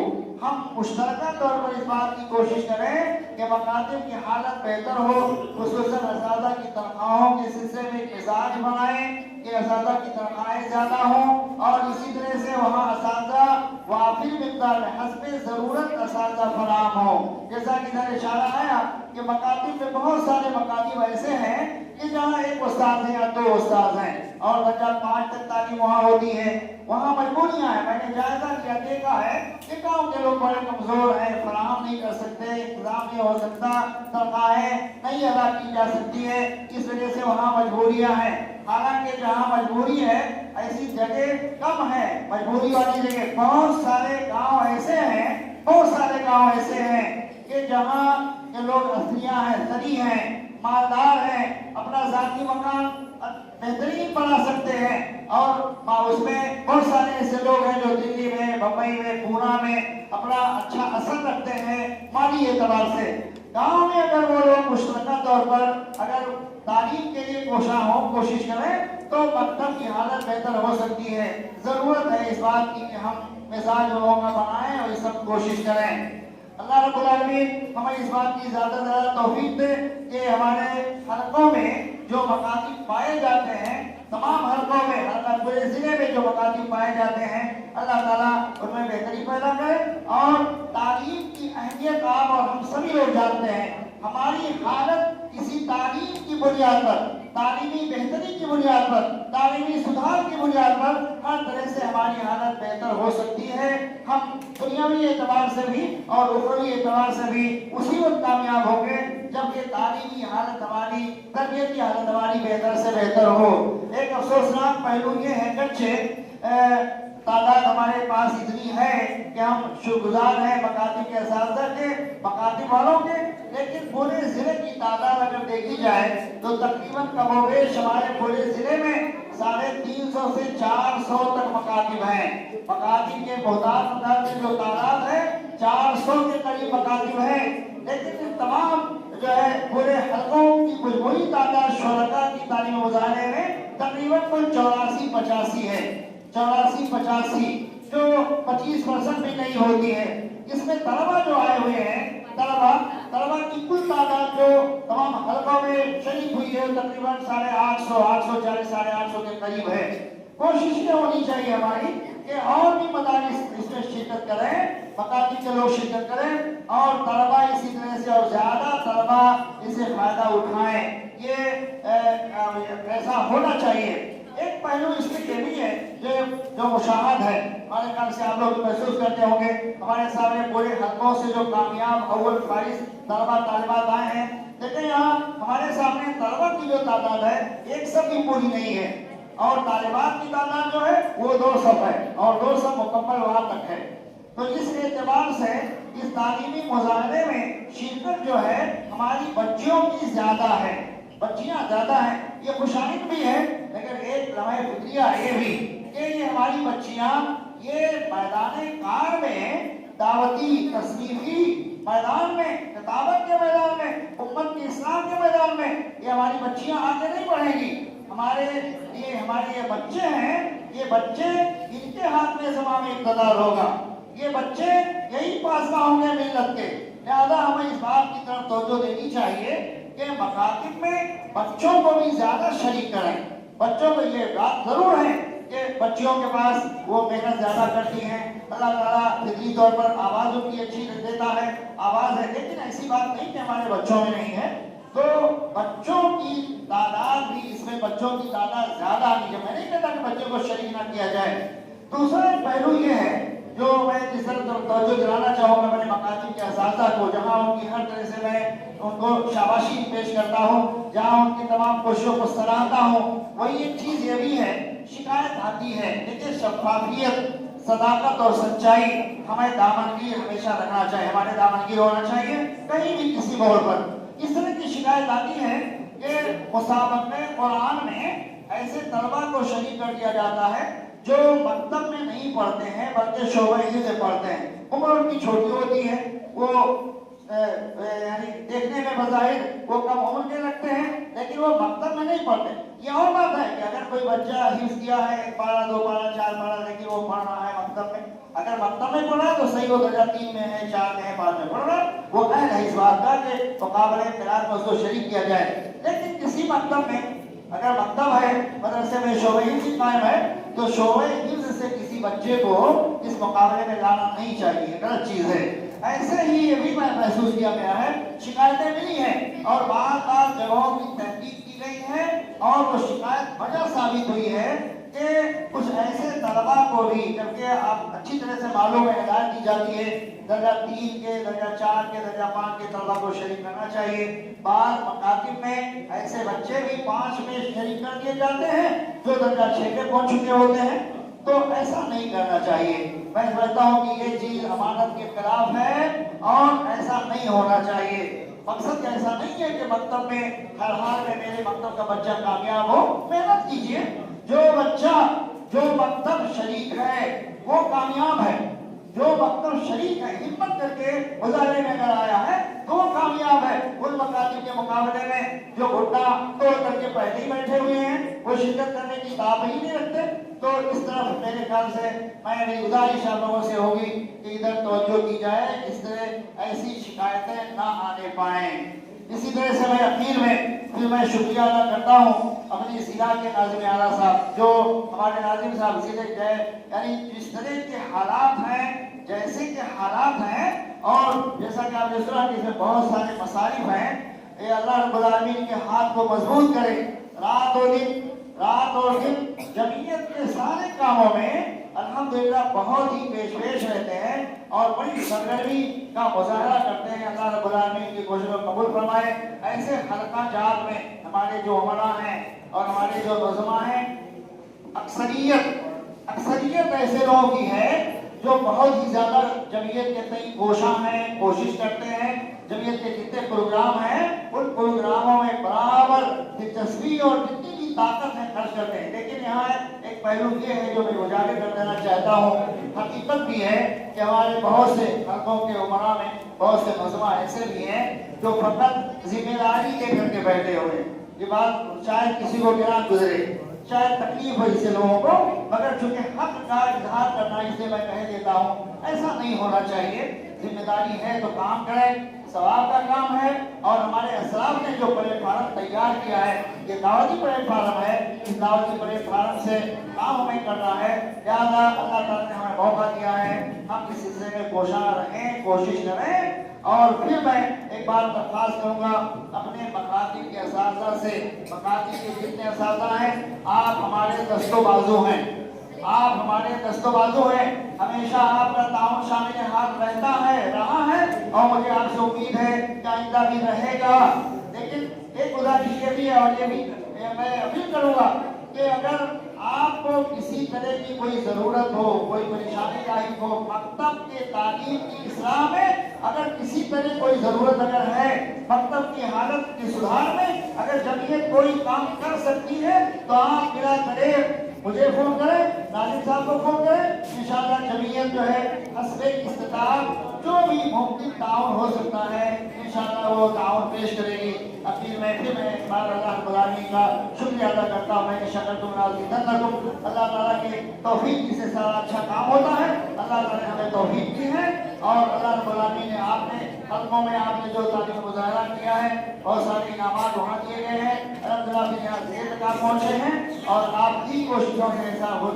ہم مشترکہ طور پر اس بات کی کوشش کریں کہ مکاتب کی حالت بہتر ہو، خصوصاً اساتذہ کی تنخواہوں کے سلسلے میں ایک مزاج بنائیں کہ اساتذہ کی تنخواہیں زیادہ ہوں، اور اسی طرح سے وہاں اساتذہ وافر مقدار میں حسب ضرورت اساتذہ فراہم ہوں۔ جیسا کہ ادھر اشارہ آیا کہ مکاتب میں بہت سارے مکاتب ایسے ہیں کہ جہاں ایک استاد ہے یا دو استاد ہیں اور درجہ 5 تک تعلیم وہاں ہوتی ہے، وہاں مجبوریاں ہیں۔ میں نے جائزہ کیا، دیکھا ہے کہ گاؤں کے لوگ بڑے کمزور ہیں، فراہم نہیں کر سکتے، انتظام نہیں ہو سکتا، تنخواہیں نہیں ادا کی جا سکتی ہے، اس وجہ سے وہاں مجبوریاں ہیں۔ حالانکہ جہاں مجبوری ہے ایسی جگہ کم ہے، مجبوری والی جگہ بہت سارے گاؤں ایسے ہیں کہ جہاں کے لوگ اثریاء ہیں، ثری ہیں، مالدار ہیں، اپنا ذاتی مکان بہترین بنا سکتے ہیں، اور اس میں بہت سارے ایسے لوگ ہیں جو دلی میں، بمبئی میں، پونا میں اپنا اچھا اثر رکھتے ہیں مالی اعتبار سے۔ گاؤں میں اگر وہ لوگ مشترکہ طور پر اگر تعلیم کے لیے کوشش کریں تو مکتب کی حالت بہتر ہو سکتی ہے۔ ضرورت ہے اس بات کی کہ ہم مزاج لوگوں کا بنائیں اور اس سب کوشش کریں۔ اللہ رب العالمین ہمیں اس بات کی زیادہ سے زیادہ توفیق دے کہ ہمارے حلقوں میں جو مکاتب پائے جاتے ہیں، تمام حلقوں میں، پورے ضلع میں جو مکاتب پائے جاتے ہیں، اللہ تعالیٰ ان میں بہتری پیدا کرے، اور تعلیم کی اہمیت آپ اور ہم سبھی لوگ جانتے ہیں۔ ہماری حالت کسی تعلیم کی بنیاد پر، تعلیمی بہتری کی بنیاد پر، تعلیمی سدھار کی بنیاد پر ہر طرح سے ہماری حالت بہتر ہو سکتی ہے۔ ہم دنیاوی اعتبار سے بھی اور اخروی اعتبار سے بھی اسی وقت کامیاب ہوں گے جب یہ تعلیمی حالت ہماری، تربیتی حالت ہماری بہتر سے بہتر ہو۔ ایک افسوسناک پہلو یہ ہے کہ تعداد ہمارے پاس اتنی ہے کہ ہم شکرگزار ہیں مکاتب کے اساتذہ کے، مکاتب والوں کے، لیکن پورے ضلع کی تعداد اگر دیکھی جائے تو تقریباً کم و بیش ہمارے پورے ضلع میں 350 سے 400 تک مکاتب ہیں۔ مکاتب کے محتاط جو تعداد ہے 400 کے قریب مکاتب ہیں، لیکن ان تمام جو ہے پورے حلقوں کی مجموعی تعداد شرکاء کی تعلیم و مظاہرے میں تقریباً کوئی 84-85 ہے، 84-85 جو 25% بھی نہیں ہوتی ہے۔ اس میں طلبہ جو آئے ہوئے ہیں، طلبہ तलबा की कुल तादाद जो तमाम हलकों में शरीक हुई है तकरीबन 850, 840, 850 के करीब है। कोशिश ये होनी चाहिए हमारी कि और भी मदारिस इसमें शिरकत करें, मकाती के लोग शिरकत करें और तलबा इसी तरह से और ज्यादा तलबा इससे फायदा उठाएं। ये ऐसा होना चाहिए। एक पहलू इसमें ये भी है जो मुशाहद है, हमारे ख्याल से आप लोग महसूस करते होंगे, हमारे सामने पूरे हलकों से जो कामयाब अव्वल फारिज तलबा तालिबात आए हैं, लेकिन यहाँ हमारे सामने तलबा की जो तादाद है एक सब भी पूरी नहीं है और तालिबात की तादाद जो है वो 2 सब है और 2 सब मुकम्मल वहां तक है। तो इस एतबार से इस तालीमी मुजाहरे में शिरकत जो है हमारी बच्चियों की ज्यादा है, बच्चियां ज्यादा हैं। ये खुशाइद भी है, लेकिन एक लम्हे फिक्रिया ये भी कि ये हमारी बच्चियां ये मैदान कार में दावती तस्नीफी मैदान में, किताबत के मैदान में, उम्मत के इस्लाम के मैदान में ये हमारी बच्चियां आगे नहीं बढ़ेंगी। हमारे ये बच्चे हैं, ये बच्चे इनके हाथ में ज़माम इक़्तिदार होगा, ये बच्चे यही पासवा होंगे मिल्लत के। लिहाजा हमें इस बात की तरफ तवज्जो देनी चाहिए कि मकातिब में बच्चों को भी ज्यादा शरीक करें। बच्चों को ये बात जरूर है कि बच्चियों के पास वो मेहनत ज्यादा करती हैं, अल्लाह ताला फितरी तौर पर आवाज उनकी अच्छी देता है, आवाज है, लेकिन ऐसी बात नहीं कि हमारे बच्चों में नहीं है। तो बच्चों की तादाद भी इसमें बच्चों की तादाद ज्यादा आनी चाहिए। मैं नहीं कहता कि बच्चों को शरीक ना किया जाए। दूसरा एक पहलू ये है जो मैं जिस तरह तवज्जो दिलाना चाहूँगा मैंने मकातिब के असातिज़ा को, जहाँ उनकी हर तरह से मैं उनको शाबाशी पेश करता हूँ, जहाँ उनकी तमाम कोशिशों को सराहता हूँ, वही एक चीज़ ये भी है, शिकायत आती है, लेकिन शफाफियत, सदाकत और सच्चाई हमें दामनगीर हमेशा रखना चाहिए, हमारे दामनगीर होना चाहिए कहीं भी किसी मोड़ पर। इस तरह की शिकायत आती है कि मुसाबक़े कुरान में ऐसे तलबा को शरीक कर दिया जाता है जो मकतब में नहीं पढ़ते हैं बल्कि शोबे से पढ़ते हैं। उम्र उनकी छोटी होती है, वो यानी देखने में बज़ाहिर वो कम उम्र के लगते हैं, लेकिन वो मकतब में नहीं पढ़ते। ये और बात है कि अगर कोई बच्चा हिफ्ज़ किया है 1 पारा 2 पारा 4 पारा, लेकिन वो पढ़ रहा है मकतब में, अगर मकतब में पढ़ा है तो सही, वो दर्जा 3 में है, 4 में है, 5 में पढ़ रहा है, वो अहल है इस बात का कि मुकाबले क़िराअत में उसको शरीक किया जाए। लेकिन किसी मकतब में अगर मकतब है, मदरसे में शोबे हिफ्ज़ कायम है, तो शोबे हिफ्ज़ से किसी बच्चे को इस मुकाबले में लाना नहीं चाहिए, गलत चीज़ है। ऐसे ही ये भी महसूस किया गया है, शिकायतें मिली हैं और बार-बार जगहों की तहकीक की गई है और वो शिकायत वजह साबित हुई है कि कुछ ऐसे तलबा को भी, जबकि आप अच्छी तरह से मालूम है, हिदायत दी जाती है दर्जा 3 के, दर्जा 4 के, दर्जा 5 के तलबा को शरीक करना चाहिए। बाद मकातिब में ऐसे बच्चे भी 5 में शरीक कर दिए जाते हैं जो दर्जा 6 पे पहुंच चुके होते हैं, तो ऐसा नहीं करना चाहिए। मैं समझता हूँ कि ये चीज अमानत के खिलाफ है और ऐसा नहीं होना चाहिए। मकसद ऐसा नहीं है कि मकतब में हर हाल में मेरे मकतब का बच्चा कामयाब हो, मेहनत कीजिए। जो बच्चा जो मकतब शरीक है वो कामयाब है, जो मकतब शरीक है हिम्मत करके मुजाहरे में अगर आया है तो वो कामयाब है उन मकातिब के मुकाबले में जो घुटना तोड़ करके पहले ही बैठे हुए हैं, वो शिरकत करने की ताब ही नहीं रखते। तो इस तरफ मेरे ख्याल से मेरी गुजारिश आप लोगों से होगी कि इधर तवज्जो की जाए, इस तरह ऐसी शिकायतें ना आने पाए। इसी तरह से मैं अखीर में फिर मैं शुक्रिया अदा करता हूँ अपनी जिला के नाज़िम आला साहब, जो हमारे नाज़िम साहब जिले गए, यानी जिस तरह के हालात हैं, जैसे के हालात हैं, और जैसा कि आपने सुना कि इसमें बहुत सारे मसारिफ हैं, ये अल्लाह रब्बुल आलमीन के हाथ को मजबूत करे। रात और दिन जमीयत के सारे कामों में अल्हम्दुलिल्लाह बहुत ही पेश रहते हैं और बड़ी सरगर्मी का मुजाहरा करते हैं। अल्लाह रब्बुल आलमीन की कोशिशों को कबूल फरमाए। ऐसे हल्का जात में हमारे जो उमरा हैं और हमारे जो नौजवान हैं, अक्सरियत ऐसे लोगों की है जो बहुत ही ज्यादा जमीयत के तई कोशां हैं, कोशिश करते हैं। जमीयत के जितने प्रोग्राम हैं उन प्रोग्रामों में बराबर दिलचस्पी और जितनी भी ताकत है खर्च करते हैं। लेकिन यहाँ एक पहलू ये है जो मैं उजागर कर देना चाहता हूँ, हकीकत भी है कि हमारे बहुत से हल्कों के उमरा में बहुत से नौजवान ऐसे भी हैं जो फकत जिम्मेदारी लेकर के बैठे हुए हैं। ये बात शायद किसी को गिरान गुजरे, शायद तकलीफ हो इससे लोगों को, मगर चूंकि हक का इजहार करना इसलिए मैं कह देता हूँ, ऐसा नहीं होना चाहिए। जिम्मेदारी है तो काम करें, सवाब का काम है और हमारे असलाफ ने जो प्लेटफार्म तैयार किया है ये दावती प्लेटफार्म है। इस दावती प्लेटफार्म से काम हमें करना है। लिहाजा अल्लाह ताला ने हमें मौका दिया है, हम इस सिलसिले में कोशिश रहें, कोशिश करें। और फिर मैं एक बार दरख्वास्त करूंगा अपने मकातिब के असातिज़ा से, मकातिब के जितने असातिज़ा हैं आप हमारे दस्तो बाजू हैं, आप हमारे दस्तो बाजू हैं, हमेशा आपका ताउन शामिल हाथ रहता है, रहा है और मुझे आपसे उम्मीद है कि आइंदा भी रहेगा। लेकिन एक गुजारिश ये भी है और ये भी मैं अपील करूंगा कि अगर आपको किसी तरह की कोई जरूरत हो, कोई परेशानी लायक हो, मकतब के तालीम की इस्लाह में अगर किसी तरह कोई जरूरत अगर है, मकतब की हालत के सुधार में अगर जमीयत कोई काम कर सकती है तो आप बिना करे मुझे फोन करें, नाजिम साहब को फोन करें। इंशाअल्लाह जमीयत जो है हस्बे इस्तिताअत जो भी मुमकिन ताउन हो सकता है इंशाअल्लाह वो ताउन पेश करेगी। अपील में फिर मैं एक बार अल्लाह रब्बुल आलमीन का शुक्रिया अदा करता हूँ। मैं शकरतुम लाज़िदन्नकुम, अल्लाह ताला के तौफीक से सारा अच्छा काम होता है। अल्लाह ताला ने हमें तौफीक दी है और अल्लाह रब्बुल आलमीन ने आपने हल्कों में आपने जो तालीम मुज़ाहरा किया है बहुत सारे इनामात वहाँ दिए गए हैं, अल्हम्दुलिल्लाह फिर यहाँ ज़ेर तक पहुँचे हैं और आपकी कोशिशों से ऐसा हो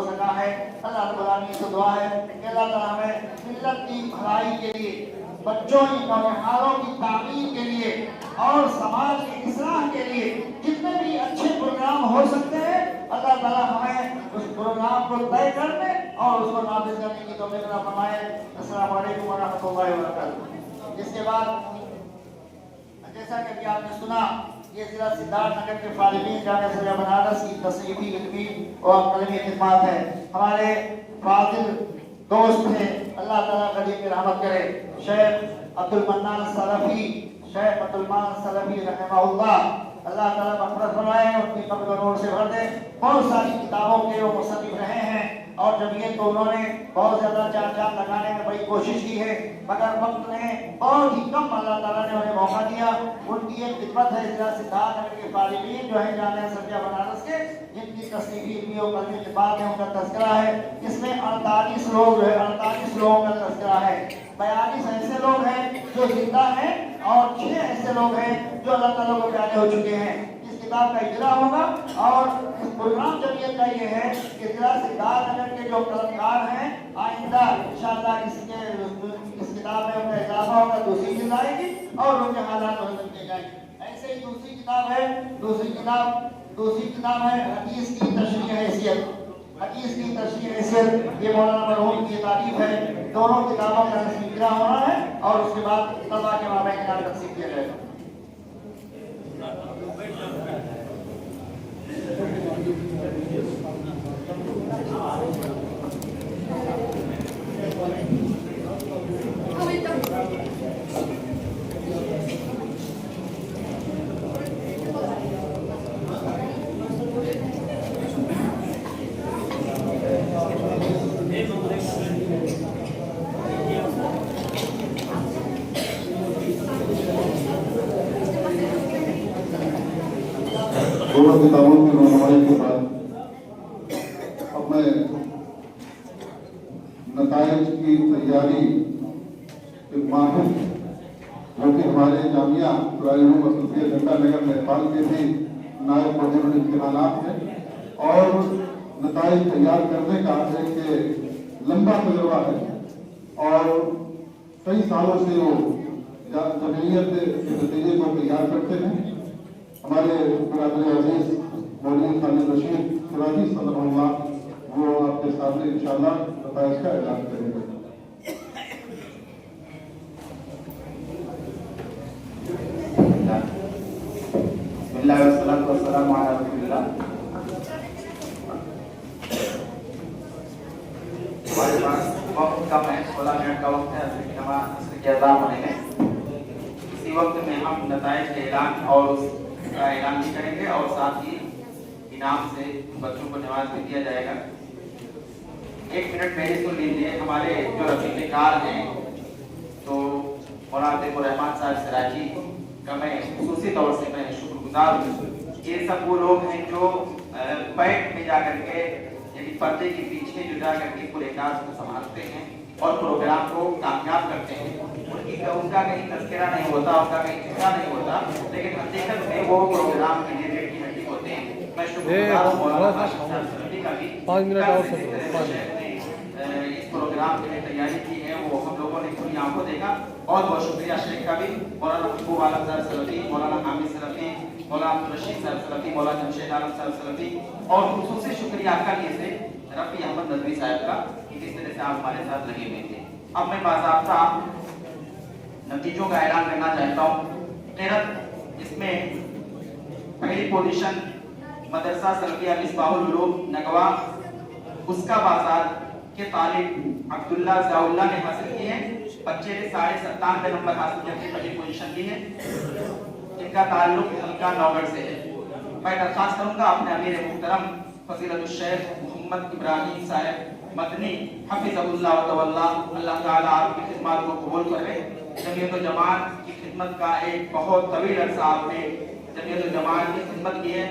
सका है। अल्लाह रब्बुल आलमीन से दुआ है कि अल्लाह ताला हमें मिल्लत की भलाई के लिए, बच्चों की नौजवानों की तामीर के लिए और समाज की इस्लाह के लिए जितने भी अच्छे प्रोग्राम हो सकते हैं अल्लाह ताला हमें उस प्रोग्राम को तय करने और उसको नाफिज करने की तौफीक अता फरमाए। अस्सलामु अलैकुम व रहमतुल्लाहि व बरकातुहू। इसके बाद जैसा कि अभी आपने सुना ये जिला सिद्धार्थनगर के फालिमीन जामिया सरिया बनारस की तस्रीफी इल्मी और कलमी खिदमत है। हमारे फाजिल दोस्त थे, अल्लाह ताला कदीम रहमत करे, शेख अब्दुल मन्नान सलफी, शेख अब्दुल मन्नान सलफी रहमहुल्लाह, अल्लाह ताला मग़फ़िरत फरमाए, उनकी कब्र को नूर से भर दे। बहुत सारी किताबों के वो मुसन्निफ़ रहे हैं और जमीयत को उन्होंने बहुत ज़्यादा जान लगाने में बड़ी कोशिश की है, मगर वक्त ने बहुत ही कम अल्लाह ताला ने उन्हें मौका दिया। उनकी एक खिदमत है जिला सिद्धार्थनगर के फालिमीन जो है जामिया सरिया बनारस के, जिनकी तस्नीफी इल्मी और कलमी खिदमत है, उनका तज़किरा है। इसमें 48 लोग जो है 48 लोगों का तज़किरा है। 42 ऐसे लोग हैं जो जिंदा हैं और 6 ऐसे लोग हैं जो अल्लाह ताला को प्यारे हो चुके हैं। इस किताब का इजरा होगा और इस प्रोग्राम जमीयत का ये है कि जिला सिद्धार्थनगर के जो कलाकार हैं आइंदा इंशाअल्लाह इस किताब में उनका इजाफा होगा, दूसरी जिल्द आएगी और उनके हालात बदल किए जाएंगे। ऐसे ही दूसरी किताब है, दूसरी किताब है हदीस की तशरीह हैसियत। हदीस की तशरीह हैसियत ये मौलाना मरहूम की तारीफ है। दोनों किताबों का इजरा होना है और उसके बाद तलबा के मामले का तकसीम किया जाएगा। दोनों किताबों की रहनुमाई के बाद अब मैं नताइज की तैयारी एक माहिर जो कि हमारे जामिया नगर नेपाल के भी नायब वज़ीर इम्तिहानात हैं और नताइज तैयार करने का एक लंबा तजुर्बा है और कई सालों से वो जमीयत के नतीजे को तैयार करते हैं। हमारे बरादर अजीज मौलवी खालिद रशीद सिराजी सल्लल्लाहु वो आपके सामने इंशाअल्लाह नताइज का ऐलान करेंगे। बिस्मिल्लाह वस्सलातु वस्सलामु अला रसूलिल्लाह। हमारे पास वक्त कम है, 16 मिनट का वक्त है असर के अज़ान होने में। इसी वक्त में हम नताइज के ऐलान और उसका ऐलान भी करेंगे और साथ ही इनाम से बच्चों को नवाज भी दिया जाएगा। 1 मिनट पहले सुन लीजिए, हमारे जो रफीक कार हैं तो मौलाना रहमान साहब सिराजी का मैं खुसूसी तौर से मैं शुक्रगुजार हूँ। ये सब वो लोग हैं जो बैठ में जाकर के यानी पर्दे के पीछे जो जाकर के पूरे काज को संभालते हैं اور پروگرام کو کامیاب کرتے ہیں. ان کا کہیں تذکرہ نہیں ہوتا, ان کا کہیں ذکر نہیں ہوتا, لیکن حقیقت میں وہ پروگرام کے لیے ریڈی ہڈی ہوتے ہیں. میں شکریہ مولانا ہاشم صاحب سلفی کا بھی 5 منٹ اور اس پروگرام کے لیے تیاری کی ہے, وہ ہم لوگوں نے کھلی آنکھوں دیکھا. بہت بہت شکریہ شیخ کا بھی, مولانا محبوب عالم صاحب سلفی, مولانا حامد سلفی, مولانا عبدالرشید صاحب سلفی, مولانا جمشید عالم صاحب سلفی, اور خصوصی شکریہ کا لیے سے رفیع احمد ندوی صاحب کا کہ جس طرح سے آپ ہمارے ساتھ لگے ہوئے تھے. اب میں باضابطہ نتیجوں کا اعلان کرنا چاہتا ہوں. قرت اس میں پہلی پوزیشن مدرسہ سلفیہ مصباح العلوم نگوا اس کا بازار کے طالب عبداللہ ضیاء اللہ نے حاصل کی ہے. بچے نے 97.5 نمبر حاصل کر کے پہلی پوزیشن لی ہے. ان کا تعلق حلقہ نوگڑھ سے ہے. میں درخواست کروں گا اپنے امیر محترم فضیلت الشیخ محمد ابراہیم صاحب مدنی حفظہ اللہ و تولا, اللہ تعالیٰ آپ کی خدمات کو قبول کرے. جمعیت الجماعت کی خدمت کا ایک بہت طویل عرصہ آپ نے جمعیت الجماعت کی خدمت کی ہے.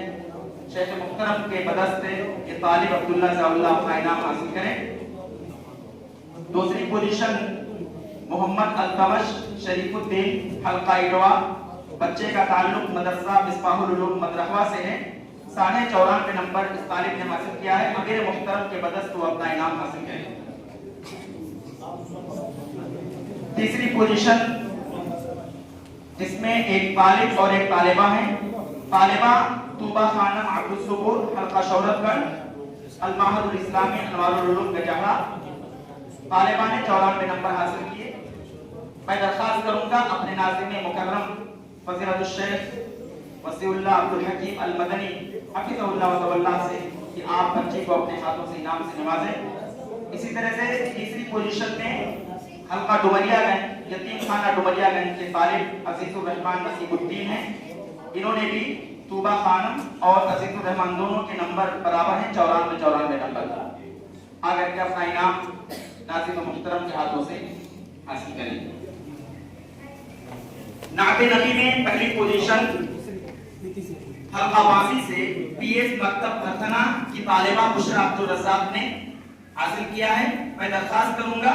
شیخ محترم کے بدست یہ طالب عبداللہ ضیاء اللہ اپنا انعام حاصل کریں. دوسری پوزیشن محمد التمش شریف الدین حلقہ اٹوا, بچے کا تعلق مدرسہ مصباح العلوم مدرحوا سے ہے. 94.5 نمبر اس طالب نے حاصل کیا ہے. امیر محترم کے بدست وہ اپنا انعام حاصل کریں. تیسری پوزیشن جس میں ایک طالب اور ایک طالبہ ہیں. طالبہ طوبہ خانم عبد الصبور حلقہ شہرت گڑھ المعہد الاسلامی انوار العلوم گجرا. طالبہ نے 94 نمبر حاصل کیے. میں درخواست کروں گا اپنے ناظم مکرم فضیلت الشیخ وسیع اللہ عبد الحکیم المدنی حفظہ اللہ و تولا سے کہ آپ بچے کو اپنے ہاتھوں سے انعام سے نوازیں. اسی طرح سے تیسری پوزیشن میں حلقہ ڈومریا گنج یتیم خانہ ڈومریا گنج کے طالب عزیز الرحمان نصیب الدین ہیں. انہوں نے بھی طوبہ خانم اور عزیز الرحمان دونوں کے نمبر برابر ہیں, 94 نمبر. آگر کے اپنا انعام ناظم محترم کے ہاتھوں سے حاصل کریں. نعت نبی میں پہلی پوزیشن حلقہ واسی سے پی ایس مکتب بھرتنا کی طالبہ بشرا عبدالرزاق نے حاصل کیا ہے. میں درخواست کروں گا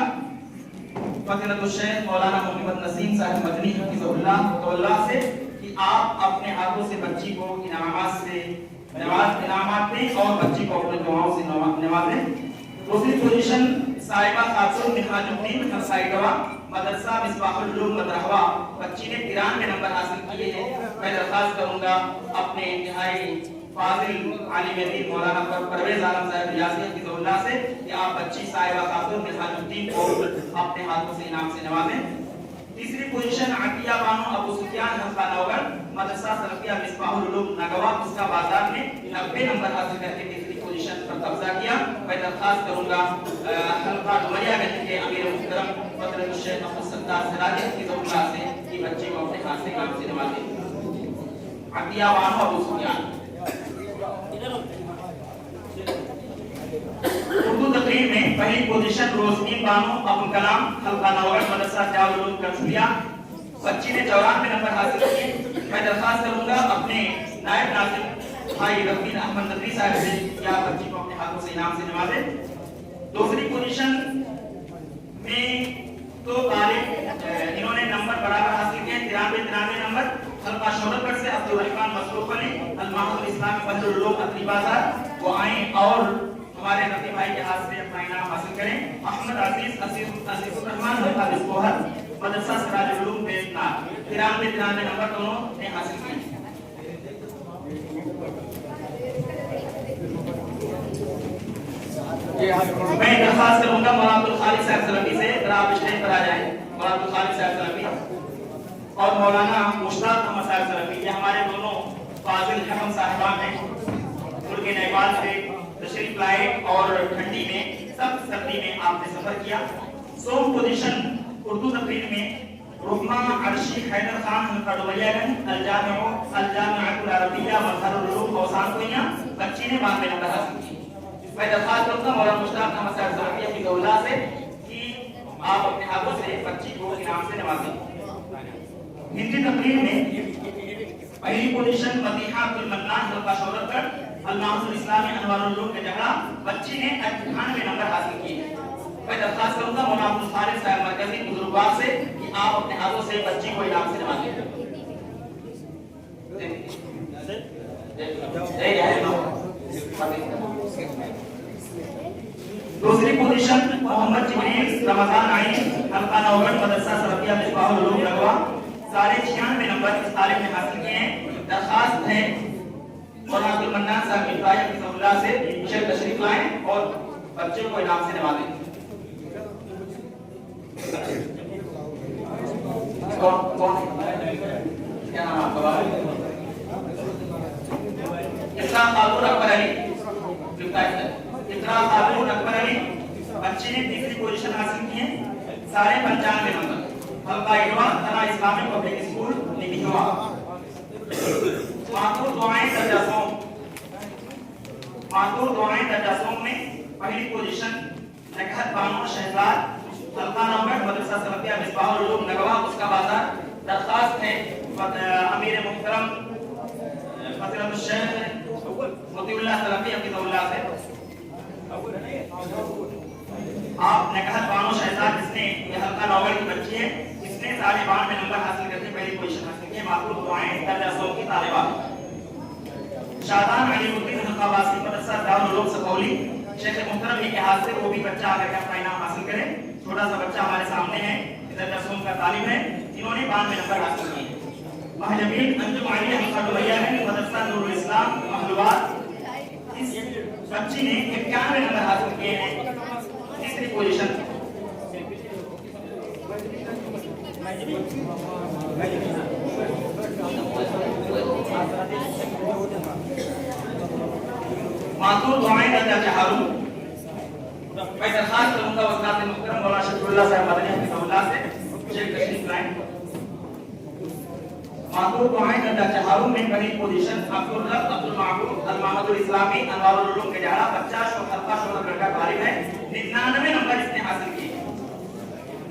فضیلت الشیخ مولانا محمد نسیم صاحب مدنی حفظہ اللہ تولا سے کہ آپ اپنے ہاتھوں سے بچی کو انعامات دیں اور بچی کو اپنے دعاؤں سے نوازیں. دوسری پوزیشن صاحبہ خاتون نہاج الدین خرسائیٹوا مدرسہ مصباح العلوم مدرحوا, بچی نے 93 نمبر حاصل کیے ہیں. میں درخواست کروں گا اپنے انتہائی فاضل عالم دین مولانا پرویز عالم صاحب ریاضی حفظہ اللہ سے کہ آپ بچی صاحبہ خاتون نہاج الدین کو اپنے ہاتھوں سے انعام سے نوازیں. تیسری پوزیشن عطیہ بانو ابو سفیان حلقہ نوگڑھ مدرسہ سلفیہ مصباح العلوم نگوا اس کا بازار نے 90 نمبر حاصل کر کے تیسری پوزیشن پر قبضہ کیا. میں درخواست کروں گا حلقہ ڈومریا گنج کے امیر محترم فضیلت الشیخ محمد ستار سراج حفظہ اللہ سے کہ بچے کو اپنے ہاتھ سے کام سے نوازیں. عطیہ بانو ابو سفیان. اردو تقریر میں پہلی پوزیشن روزنی بانو ابو کلام حلقہ نوگڑھ مدرسہ ضیاء العلوم کنسلیہ, بچی نے 94 نمبر حاصل کیے. میں درخواست کروں گا اپنے نائب ناظم بھائی رفیع احمد ندوی صاحب سے کہ آپ بچی کو اپنے ہاتھوں سے انعام سے نوازیں. دوسری پوزیشن میں تو طالب انہوں نے نمبر برابر حاصل کیے 93 نمبر. حلقہ شہرت گڑھ سے عبد الرحمان مصروف علی المعہد الاسلامی بحر العلوم عطری بازار, وہ آئیں اور ہمارے رفیع بھائی کے ہاتھ سے اپنا انعام حاصل کریں. احمد عزیز الرحمان حلقہ بسکوہر مدرسہ سراج العلوم بیتنا 93 نمبر دونوں نے حاصل کیے. میں درخواست کروں گا مولانا عبدالخالق صاحب سلفی سے ذرا آپ اسٹیج پر آ جائیں. مولانا عبدالخالق صاحب سلفی اور مولانا مشتاق احمد صاحب سلفی, یہ ہمارے دونوں فاضل حکم صاحبان ہیں. ملک نیپال سے تشریف لائے اور ٹھنڈی میں سخت سردی میں آپ نے سفر کیا. سوم پوزیشن اردو تقریر میں رکما عرشی حیدر خان حلقہ ڈومریا گنج الجامعۃ العربیہ مظہر العلوم اوسان کوئیاں, بچی نے 92 نمبر حاصل کیے. میں درخواست کروں گا مولانا مشتاق احمد صاحب سلفی حفظہ اللہ سے کہ آپ اپنے ہاتھوں سے بچی کو انعام سے نوازیں. ہندی تقریر میں پہلی پوزیشن مدیحہ عبد المنان حلقہ شہرت گڑھ المعہد الاسلامی انوار العلوم گجرا, بچی نے 98 نمبر حاصل کیے. میں درخواست کروں گا مولانا عبد الخالق صاحب مرکزی بزرگوار سے کہ آپ اپنے ہاتھوں سے بچی کو انعام سے نوازیں. دوسری پوزیشن محمد جبریل رمضان عین حلقہ نوگڑھ مدرسہ سلفیہ مصباح العلوم نگوا. سارے 96 نمبر اس طالب نے حاصل کیے ہیں. درخواست ہے مولانا عبد المنان صاحب ابراہیم حفظہ اللہ سے شیخ تشریف لائیں اور بچے کو انعام سے نوازیں. کیا نام آپ کا؟ اقرا خاتون اکبر علی. اقرا خاتون اکبر علی بچے نے تیسری پوزیشن حاصل کی ہے. سارے 95 نمبر. حلقہ اڈوا تھانہ اسلامک پبلک اسکول نگہوا. ماتور دعائیں درجہ سوم. ماتور دعائیں درجہ سوم میں پہلی پوزیشن نکہت بانو شہزاد حلقہ نوگڑھ مدرسہ سلفیہ مصباح العلوم نگوا اس کا بازار. درخواست ہے امیر محترم فضیلت الشیخ مطیع اللہ سلفی حفظہ اللہ سے آپ نکہت بانو شہزاد جس نے یہ حلقہ نوگڑھ کی بچی ہے اس نے 92 نمبر حاصل کر کے پہلی پوزیشن حاصل کی ہے. معقول دعائیں درجہ سوم کی طالبہ. شادان علی الدین حلقہ واسی مدرسہ دارالعلوم سپولی شیخ محترم یہ لحاظ سے وہ بھی بچہ آ کر کے اپنا انعام حاصل کرے. چھوٹا سا بچہ ہمارے سامنے ہے درجہ سوم کا طالب ہے. انہوں نے 92 نمبر حاصل کیے. مہجبین انجم عالیہ حلقہ ڈویہ ہے مدرسہ نور الاسلام محلوات. اس بچی نے 91 نمبر حاصل کیے ہیں. تیسری پوزیشن. معطور دعائیں درجہ چہارم. میں درخواست کروں گا وزارت محترم مولانا شفیع اللہ صاحب مدنی حفظہ اللہ سے شیخ تشریف لائیں. معطور دعائیں درجہ چہارم میں پہلی پوزیشن عبدالرب عبدالمعبود المحمد الاسلامی انوار العلوم کے جہاں 50 حلقہ شعبہ کا طالب ہے. 99 نمبر اس نے حاصل کیے.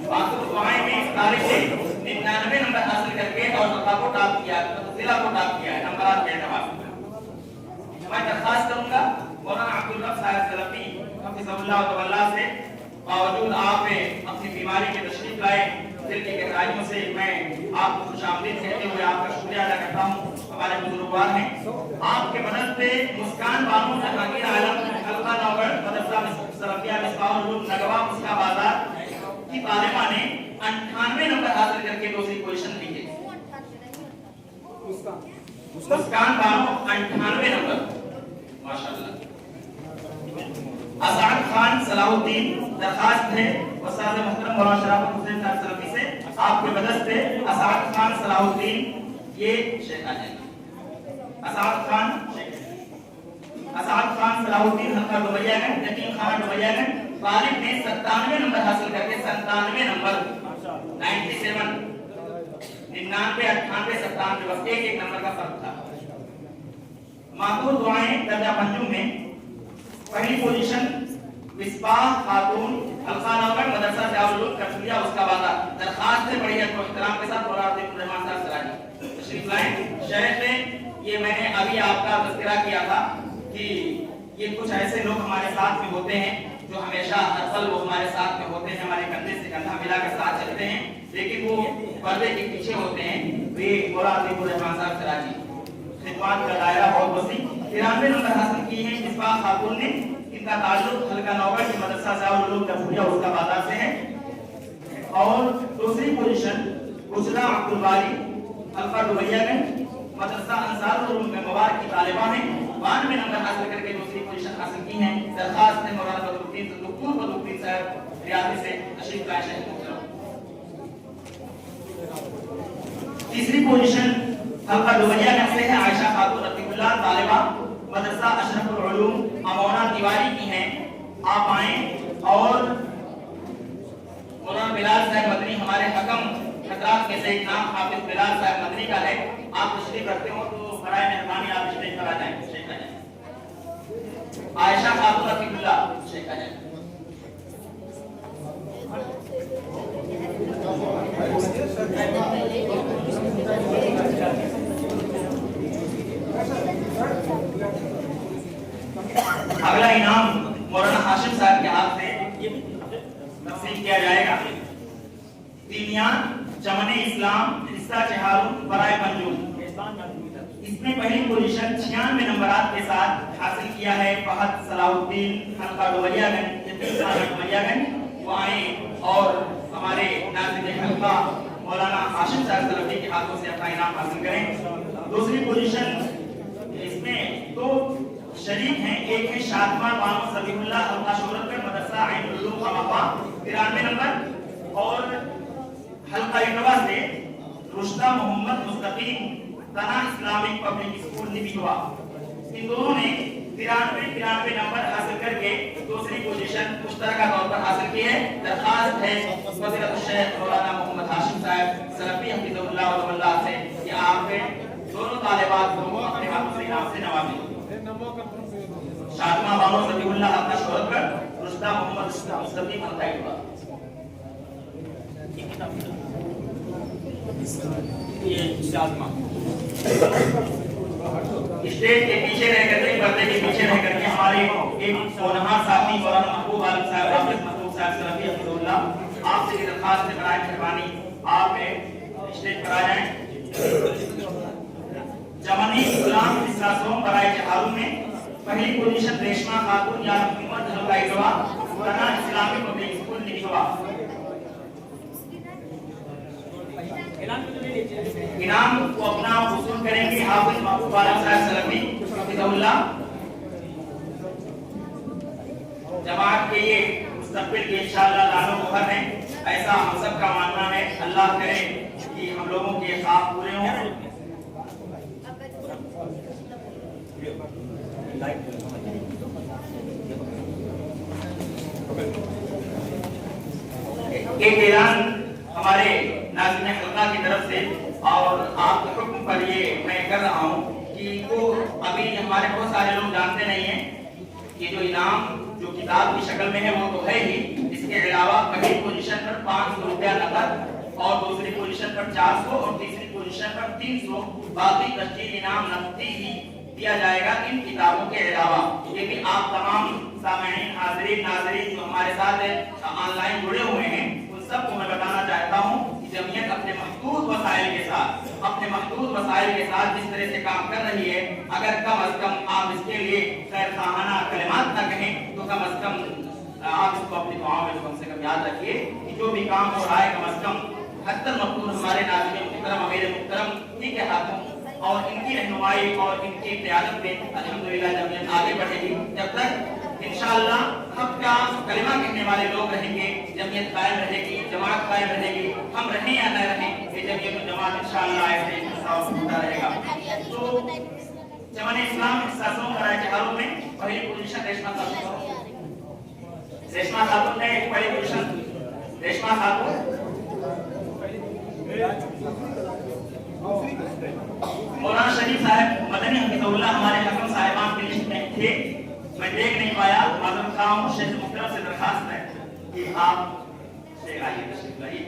معطور دعائیں میں اس طالب نے 99 نمبر حاصل کر کے اور حلقہ کو ٹاپ کیا ضلع کو ٹاپ کیا ہے نمبرات کے اعتبار سے. میں درخواست کروں گا مولانا عبدالرب صاحب سلفی حفظہ اللہ تعالی سے باوجود آپ اپنی بیماری کے تشریف لائے دل کی گہرائیوں سے میں آپ کو خوش آمدید کہتے ہوئے آپ کا شکریہ ادا کرتا ہوں. ہمارے بزرگوار ہیں آپ کے مدد سے مسکان بانو جہانگیر عالم حلقہ نوگڑھ مدرسہ سلفیہ مصباح العلوم نگوا اس کا بازار کی طالبہ نے 98 نمبر حاصل کر کے دوسری پوزیشن لی ہے. مسکان بانو 98 نمبر ماشاءاللہ. اسعد خان صلاح الدین درخواست ہے استاد محترم مولانا شرافت حسین صاحب سلفی سے آپ کے مدد سے اسعد خان صلاح الدین یہ شیخ ہیں. اسعد خان صلاح الدین حلقہ ڈویہ گنج یتیم خانہ ڈویہ گنج طالب نے 97 نمبر حاصل کر کے 97 نمبر 97 99 98 97 بس ایک نمبر کا فرق تھا. معطور دعائیں درجہ پنجم میں پہلی پوزیشن مصباح خاتون حلقہ نوگڑھ مدرسہ دارالعلوم کٹھوعہ اس کا بازار. درخواست ہے بڑی ادب و احترام کے ساتھ مولانا عبد الرحمان صاحب سراجی تشریف لائیں. شیخ نے یہ میں نے ابھی آپ کا تذکرہ کیا تھا کہ یہ کچھ ایسے لوگ ہمارے ساتھ میں ہوتے ہیں جو ہمیشہ ہر پل وہ ہمارے ساتھ میں ہوتے ہیں ہمارے کندھے سے کندھا ملا کر ساتھ چلتے ہیں لیکن وہ پردے کے پیچھے ہوتے ہیں. وہ مولانا عبد الرحمان صاحب سراجی خدمات کا دائرہ بہت وسیع. 93 نمبر حاصل کی ہیں مصباح خاتون نے. ان کا تعلق حلقہ نوگڑھ کے مدرسہ دارالعلوم کٹھوعہ اس کا بازار سے ہے. اور دوسری پوزیشن بشریٰ عبدالباری حلقہ ڈویہ گنج مدرسہ انصار العلوم میں مواد کی طالبہ ہیں. 92 نمبر حاصل کر کے دوسری پوزیشن حاصل کی ہیں. درخواست ہے مولانا بدرالدین صاحب ریاضی سے تشریف لائیں شیخ محترم. تیسری پوزیشن حلقہ ڈویہ گنج سے ہے عائشہ خاتون عتیق اللہ طالبہ مدرسہ اشرف العلوم امونا دیواری کی ہیں. آپ آئیں. اور مولانا بلال صاحب مدنی ہمارے حکم حضرات میں سے ایک نام حافظ بلال صاحب مدنی کا ہے. آپ تشریف رکھتے ہو تو برائے مہربانی آپ اسٹیج پر آ جائیں. شیخ آ جائیں. عائشہ خاتون عتیق اللہ شیخ آ جائیں. اگلا انعام مولانا ہاشم صاحب کے ہاتھ سے तस्लीम किया जाएगा। दीनियात चमने इस्लाम हिस्सा चहारून बराए मंजूर, इसमें पहली पोजीशन 96 नंबरात के साथ हासिल किया है फहद सलाहुद्दीन हल्का डुमरियागंज, डुमरियागंज। वो आए और हमारे नाज़िर हल्का मौलाना हाशिम साहब सलफी के हाथों से अपना इनाम हासिल करें। दूसरी पोजीशन इसमें दो शरीक हैं, एक है शादमा बानो सबीहुल्लाह हल्का शोहरतगढ़ मदरसा ऐनुल उलूम खमापा 93 नंबर, और हल्का इनवा से रुश्ता मोहम्मद मुस्तकीम तना इस्लामिक पब्लिक स्कूल निबिवा। इन दोनों ने 93 नंबर हासिल करके दूसरी पोजीशन मुश्तरका तौर पर हासिल की है। दरखास्त है फज़ीलत शेख मौलाना मोहम्मद हाशिम साहब सलफी हफिज़हुल्लाह व वल्लाह से कि आप दोनों तालिबात को अपने हाथों से इनाम से नवाजें। शादमा बानो सबीहुल्लाह हल्का शोहरतगढ़, रुश्ता मोहम्मद मुस्तकीम हल्का इनवा। ये शादमा स्टेज के पीछे रह करके, पर्दे के पीछे रह करके हमारे एक सोनहा साथी मौलाना महबूब आलम साहब हाफिज महबूब साहब सलफी हफिज़हुल्लाह, आपसे भी दरखास्त है बराए मेहरबानी आप स्टेज पर आ जाएं। जमानी इस्लाम हिस्सा सोम बराए चहारून में पहली पोजीशन रेशमा खातून या मोहम्मद हल्का इनवा तना इस्लामिक पब्लिक स्कूल निबिवा। इनाम को अपना वसूल करेंगे हाफिज महबूब आलम साहब सलफी हफिज़हुल्लाह। जमात के ये मुस्तकबिल के इंशाअल्लाह लानो मुहर हैं, ऐसा हम सब का मानना है। अल्लाह करे कि हम लोगों के ख्वाब पूरे हों। एक ऐलान हमारे नाज़रीन हल्का की तरफ से और आपके हुक्म पर ये मैं कर रहा हूँ कि वो अभी हमारे बहुत सारे लोग जानते नहीं हैं कि जो इनाम जो किताब की शक्ल में है वो तो है ही, इसके अलावा पहली पोजीशन पर 500 रुपया नकद और दूसरी पोजीशन पर 400 और तीसरी पोजीशन पर 300 बाकी तस्जील इनाम नकदी ही दिया जाएगा इन किताबों के अलावा। ये भी आप तमाम सामईन हाज़रीन नाज़रीन जो हमारे साथ ऑनलाइन जुड़े हुए हैं उन सबको मैं बताना चाहता हूँ कि जमीयत अपने महदूद वसाइल के साथ जिस तरह से काम कर रही है, अगर कम अज कम आप इसके लिए खैर खाना कलिमात न कहें तो कम अज कम आप इसको अपनी दुआओं में कम से कम याद रखिए कि जो भी काम हो रहा है कम अज कम 70 मकबूल हमारे नाज़रीन मुहतरम अमीर मुहतरम ही के हाथों और इनकी रहनुमाई और इनकी क़यादत में अल्हम्दुलिल्लाह जमीयत आगे बढ़ेगी। जब तक इंशाअल्लाह हक का कलिमा कहने वाले लोग रहेंगे, जमीयत कायम रहेगी, जमात कायम रहेगी। हम रहें या न रहें, ये जमीयत और जमात इंशाअल्लाह ऐसे होता रहेगा। तो जमाने इस्लाम हिस्सा सोम बराए चहारून में पहली पोजीशन रेशमा खातून ने पहली पोजीशन रेशमा खातून। मौलाना शरीफ साहब मदनी हफिज़हुल्लाह हमारे हकम साहिबान की लिस्ट में थे, मैं देख नहीं पाया, मालूम था हूँ। शेख मुहतरम से दरखास्त है कि आप आइए तशरीफ लाइए।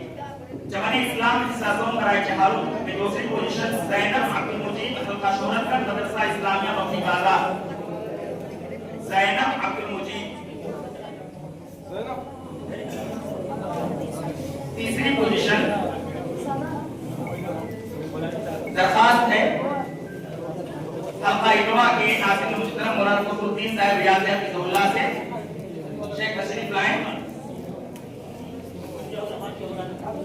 जमाने इस्लाम हिस्सा सोम बराए चहारून में दूसरी पोजीशन ज़ैनब अब्दुल मुजीब हल्का शोहरतगढ़ मदरसा इस्लामिया बखरी बाजार। ज़ैनब अब्दुल मुजीब। तीसरी पोजीशन दरखास्त है हल्का इनवा के नाज़रीन मुहतरम मौलाना फ़खरुद्दीन साहब रियाज़ी हफिज़हुल्लाह से शेख तशरीफ लाएं।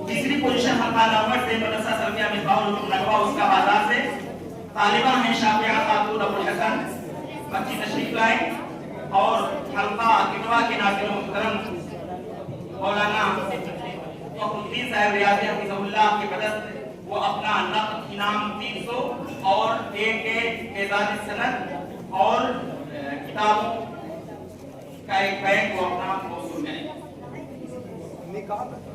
तीसरी पोजीशन हल्का नंबर से मदरसा सलफिया मिसबाहुल उलूम नगवा उसका बाजार से तालिबा हैं शाफिया खातून अबुल हसन, बच्ची तशरीफ लाएं। और हल्का इनवा के नाज़रीन मुहतरम मौलाना फ़खरुद्दीन साहब रियाज़ी हफिज़हुल्लाह के बदस्त वो अपना नक़द इनाम 300 और एक एजाज़ी सनद और किताबों का एक बैग वो अपना मौसूल करें।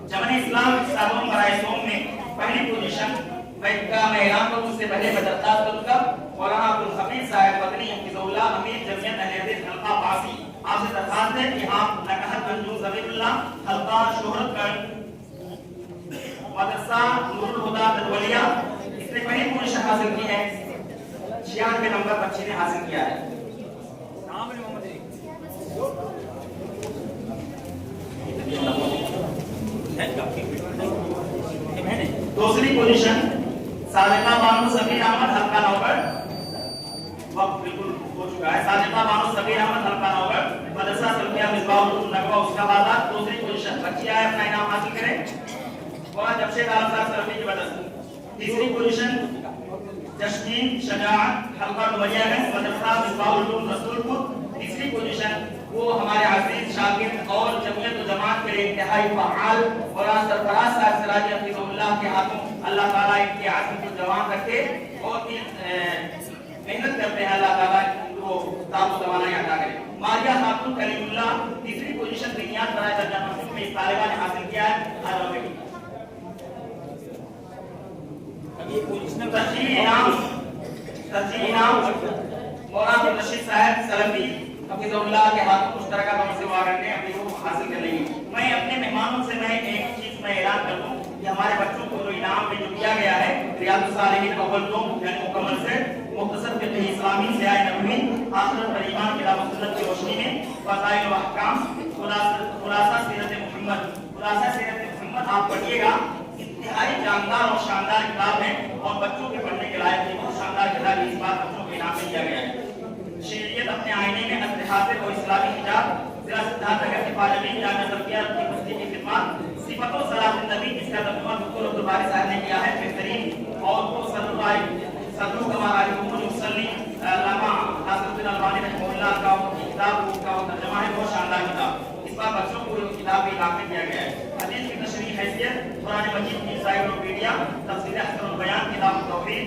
जमाने इस्लाम सालों बराए सोम में पहली पोजीशन मैं ऐलान करूं उससे पहले मैं दरखास्त करूंगा मौलाना अब्दुल हमीद साहब मदनी हफिज़हुल्लाह अमीर जमीयत अहले हदीस हल्का पासी, आपसे दरखास्त है कि आप नकहत मंजूर ज़मीरुल्लाह हल्का शोहरतगढ़ मदरसा नूरुल हुदा दलवलिया इसने पहली पोजीशन हासिल की है। 96 नंबर बच्चे ने हासिल किया है। नाम है मोहम्मद दूसरी पोजीशन सादिका बानो सबीर अहमद हल्का नौगढ़, वक्त बिल्कुल हो चुका है। सादिका बानो सबीर अहमद हल्का नौगढ़, मदरसा सल्फिया मिसबाहुल नगवा उस्मानाबाद। दूसरी पोजीशन बच्ची आए अपना इनाम हासिल करें। और जमशेद आलम साहब सल्फी की मदद। तीसरी पोजीशन जश्मीन शजाअत हल्का नवैयागंज, मदरसा मिसबाहुल रसूलपुर। तीसरी पोजीशन वो हमारे अजीज शागिर्द और जमीयत व जमात के इंतहाई फ़आल और सरफराज साहब सिराज हफीज़ुल्लाह के हाथों अल्लाह ताला इनके आज़म को जवान रखे और मेहनत करते हैं, अल्लाह ताला इनको ताक़त तवानाई अता करे। मारिया खातून कलीमुल्लाह तीसरी पोजीशन विज्ञान बराए दर्जा मसरूफ में इस तालिबा ने हासिल किया है। तरजीह इनाम मौलाना रशीद साहब सलफी हफीज़ुल्लाह के हाथों मुश्तरका तौर से वारंट ने अपनी रूह हासिल कर ली। मैं अपने मेहमानों से मैं एक चीज में ऐलान कर दूं कि हमारे बच्चों को जो इनाम में जो दिया गया है रियादुस सालिहीन अव्वल दो यानी मुकम्मल से मुख्तसर फिक़्ह इस्लामी सियाह नबवी आखिरत पर ईमान किताब सुन्नत की रोशनी में फ़ज़ाइल व अहकाम खुलासा सीरत मुहम्मद आप पढ़िएगा। इंतहाई जानदार और शानदार किताब है और बच्चों के पढ़ने के लायक बहुत शानदार किताब इस बार बच्चों को इनाम में दिया गया है। शरीयत अपने आईने में अत्तेहाद और इस्लामी हिजाब जिला सिद्धार्थनगर के पार्लियामेंट जामिया सल्फिया की बस्ती की खिदमत सिफत और सलात नबी जिसका तर्जुमा डॉक्टर अब्दुल बारी साहब ने किया है बेहतरीन और वो सदरू कमाल मुसल्ली अल्लामा नासिरुद्दीन अलबानी रहमतुल्लाह का किताब का तर्जुमा है, बहुत शानदार किताब। इस बार बच्चों को ये किताब भी इनाम में दिया गया है। हदीस की तशरीह हैसियत कुरान मजीद की एनसाइक्लोपीडिया तफसीर अहसन बयान किताब तौहीद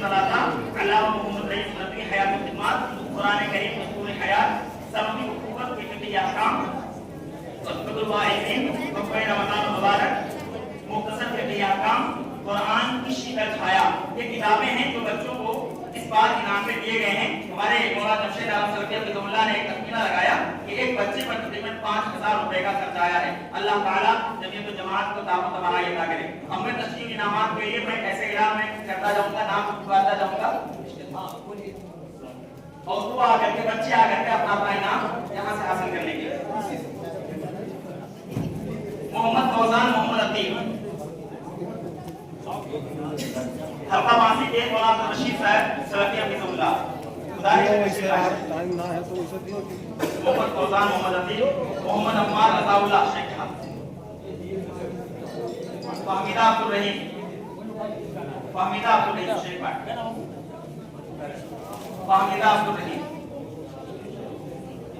सलाता अल्लामा मोहम्मद रईस नबी हयात खिदमत कुरान करीम उसूल हयात सबकी हुकूमत की फिक्री अहकाम सदक़तुल वाइज़ीन वफ़े रमज़ान मुबारक मुख्तसर फिक्री अहकाम कुरान की शीतल छाया, ये किताबें हैं जो बच्चों को इस बार इनाम में दिए गए हैं। हमारे मौलाना जमशेद आलम सल्फी हफीज़ुल्लाह ने एक तखमीना लगाया कि एक बच्चे पर तकरीबन 5000 रुपए का खर्च आया है। अल्लाह ताला जमीयत व जमात को ताक़त तवानाई अता करे। अब मैं तस्लीम इनामात के लिए मैं ऐसे ऐलान में करता जाऊंगा, नाम पुकारता जाऊंगा और वो आकर के बच्चे आकर के अपना अपना इनाम यहाँ से हासिल कर लेंगे। मोहम्मद फौजान मोहम्मद अतीक हल्का मासी के मौलाना रशीद साहब सलफी हफीज़ुल्लाह टाइम ना है तो उसे दियो। मोहम्मद फौजान मोहम्मद अतीक मोहम्मद अम्मार रज़ाउल्लाह शेख फहमीदा अब्दुल रहीम शेख फहमीदा अब्दुल रहीम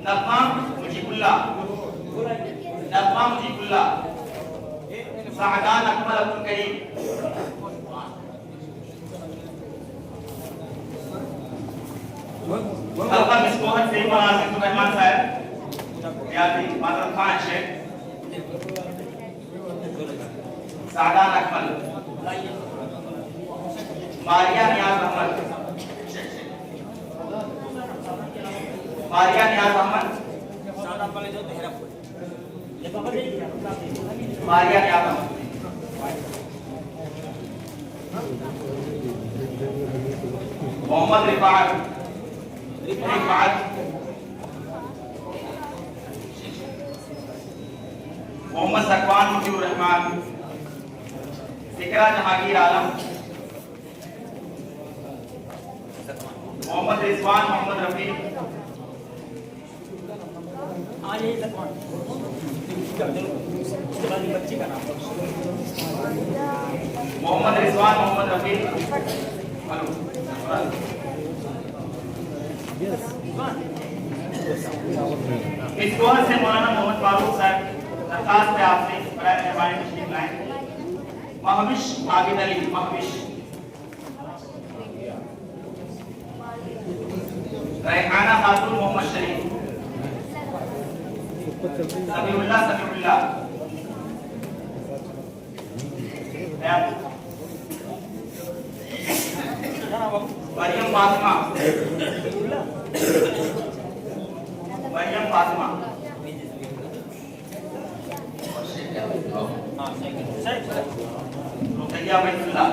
नज़मा मुजीबुल्लाह सादान अकमल अब्दुल करीम हल्का मिसकोहर से मौलाना रहमान साहब यादी मादर खान शेख सादान अकमल मारिया नियाज अहमद मारिया नियाज अहमद मोहम्मद रिफात मोहम्मद सकवान मुजीबुर रहमान इकरा जहांगीर आलम मोहम्मद रिजवान मोहम्मद रफी मोहम्मद रिजवान मोहम्मद रफी इस कोहर से मौलाना मोहम्मद फारूक साहब दरखास्त है आपसे बराए मेहरबानी तशरीफ लाएं। महविश आबिद अली महविश रेहाना खातून मोहम्मद शरीफ समीउल्लाह मरियम फातिमा रुकैया बैतुल्लाह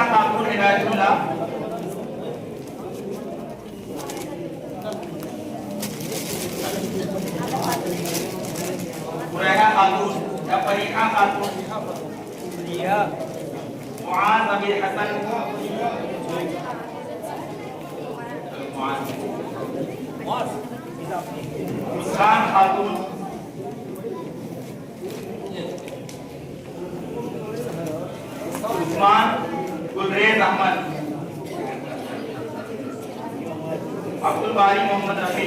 खातून हिदायतुल्लाह सलीहा खातून, मुआज अबी हसन, मुस्कान खातून, उस्मान गुलरेज अहमद, अब्दुल बारी मोहम्मद रफी,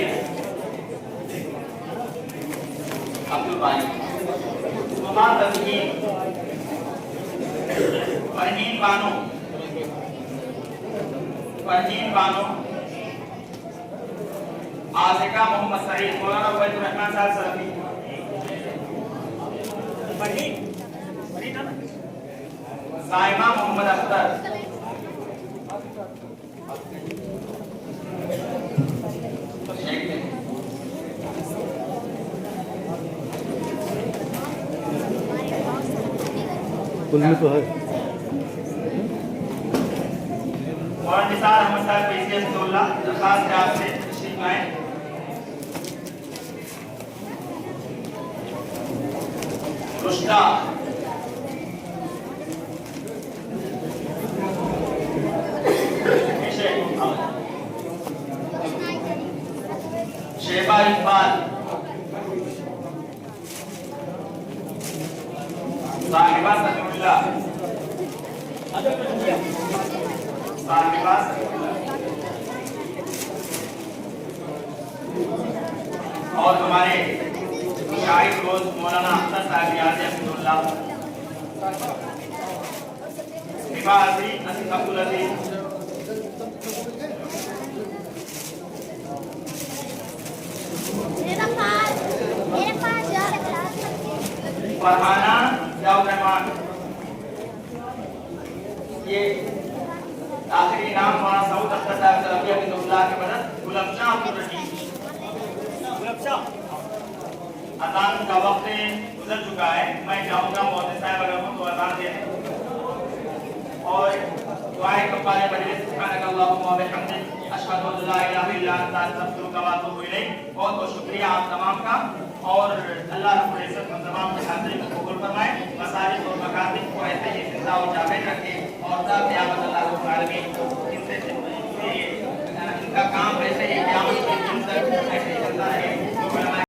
अब्दुल बारी, सुमा तस्कीन, फरहीन बानो, आसिका मोहम्मद सईद, मौलाना उबैदुर रहमान साहब सलफी, साइमा मोहम्मद अख्तर, में तो है और निसार अहमद साहब पीसीएस तोला दरखास्त है आपसे तशरीफ लाएं। रुश्ता शेबा इकबाल, साहिबा समीउल्लाह, साहिबा और हमारे शाहिद रोज मौलाना अख्तर साहब याद अब्दुल्लाह, हिबा अजीज अब्दुल अजीज, फरहाना जाऊद रहमान, ये आखिरी नाम मौलाना सऊद अख्तर साहब सलफी अब्दुल्लाह के मदद, गुलमशाह अब्दुल रशीद। अजान का वक्त गुजर चुका है, मैं चाहूंगा मौलवी साहब अगर हो तो अजान दे दें और दुआए कफ़ारे मजलिस सुब्हानकल्लाहुम्मा व बिहम्दिक अशहदु अन ला इलाहा इल्ला अंता अस्तगफिरुका व अतूबु इलैक। बहुत बहुत शुक्रिया आप तमाम का और अल्लाह रब्बुल इज्जत हम तमाम की हाज़िरी को कबूल फरमाए, मसाजिद और मकातिब को ऐसे ही जिंदा और जावेद रखे और ता क़यामत अल्लाह रब्बुल आलमीन इनसे इनका काम ऐसे ही क़यामत के दिन तक ऐसे ही चलता रहे।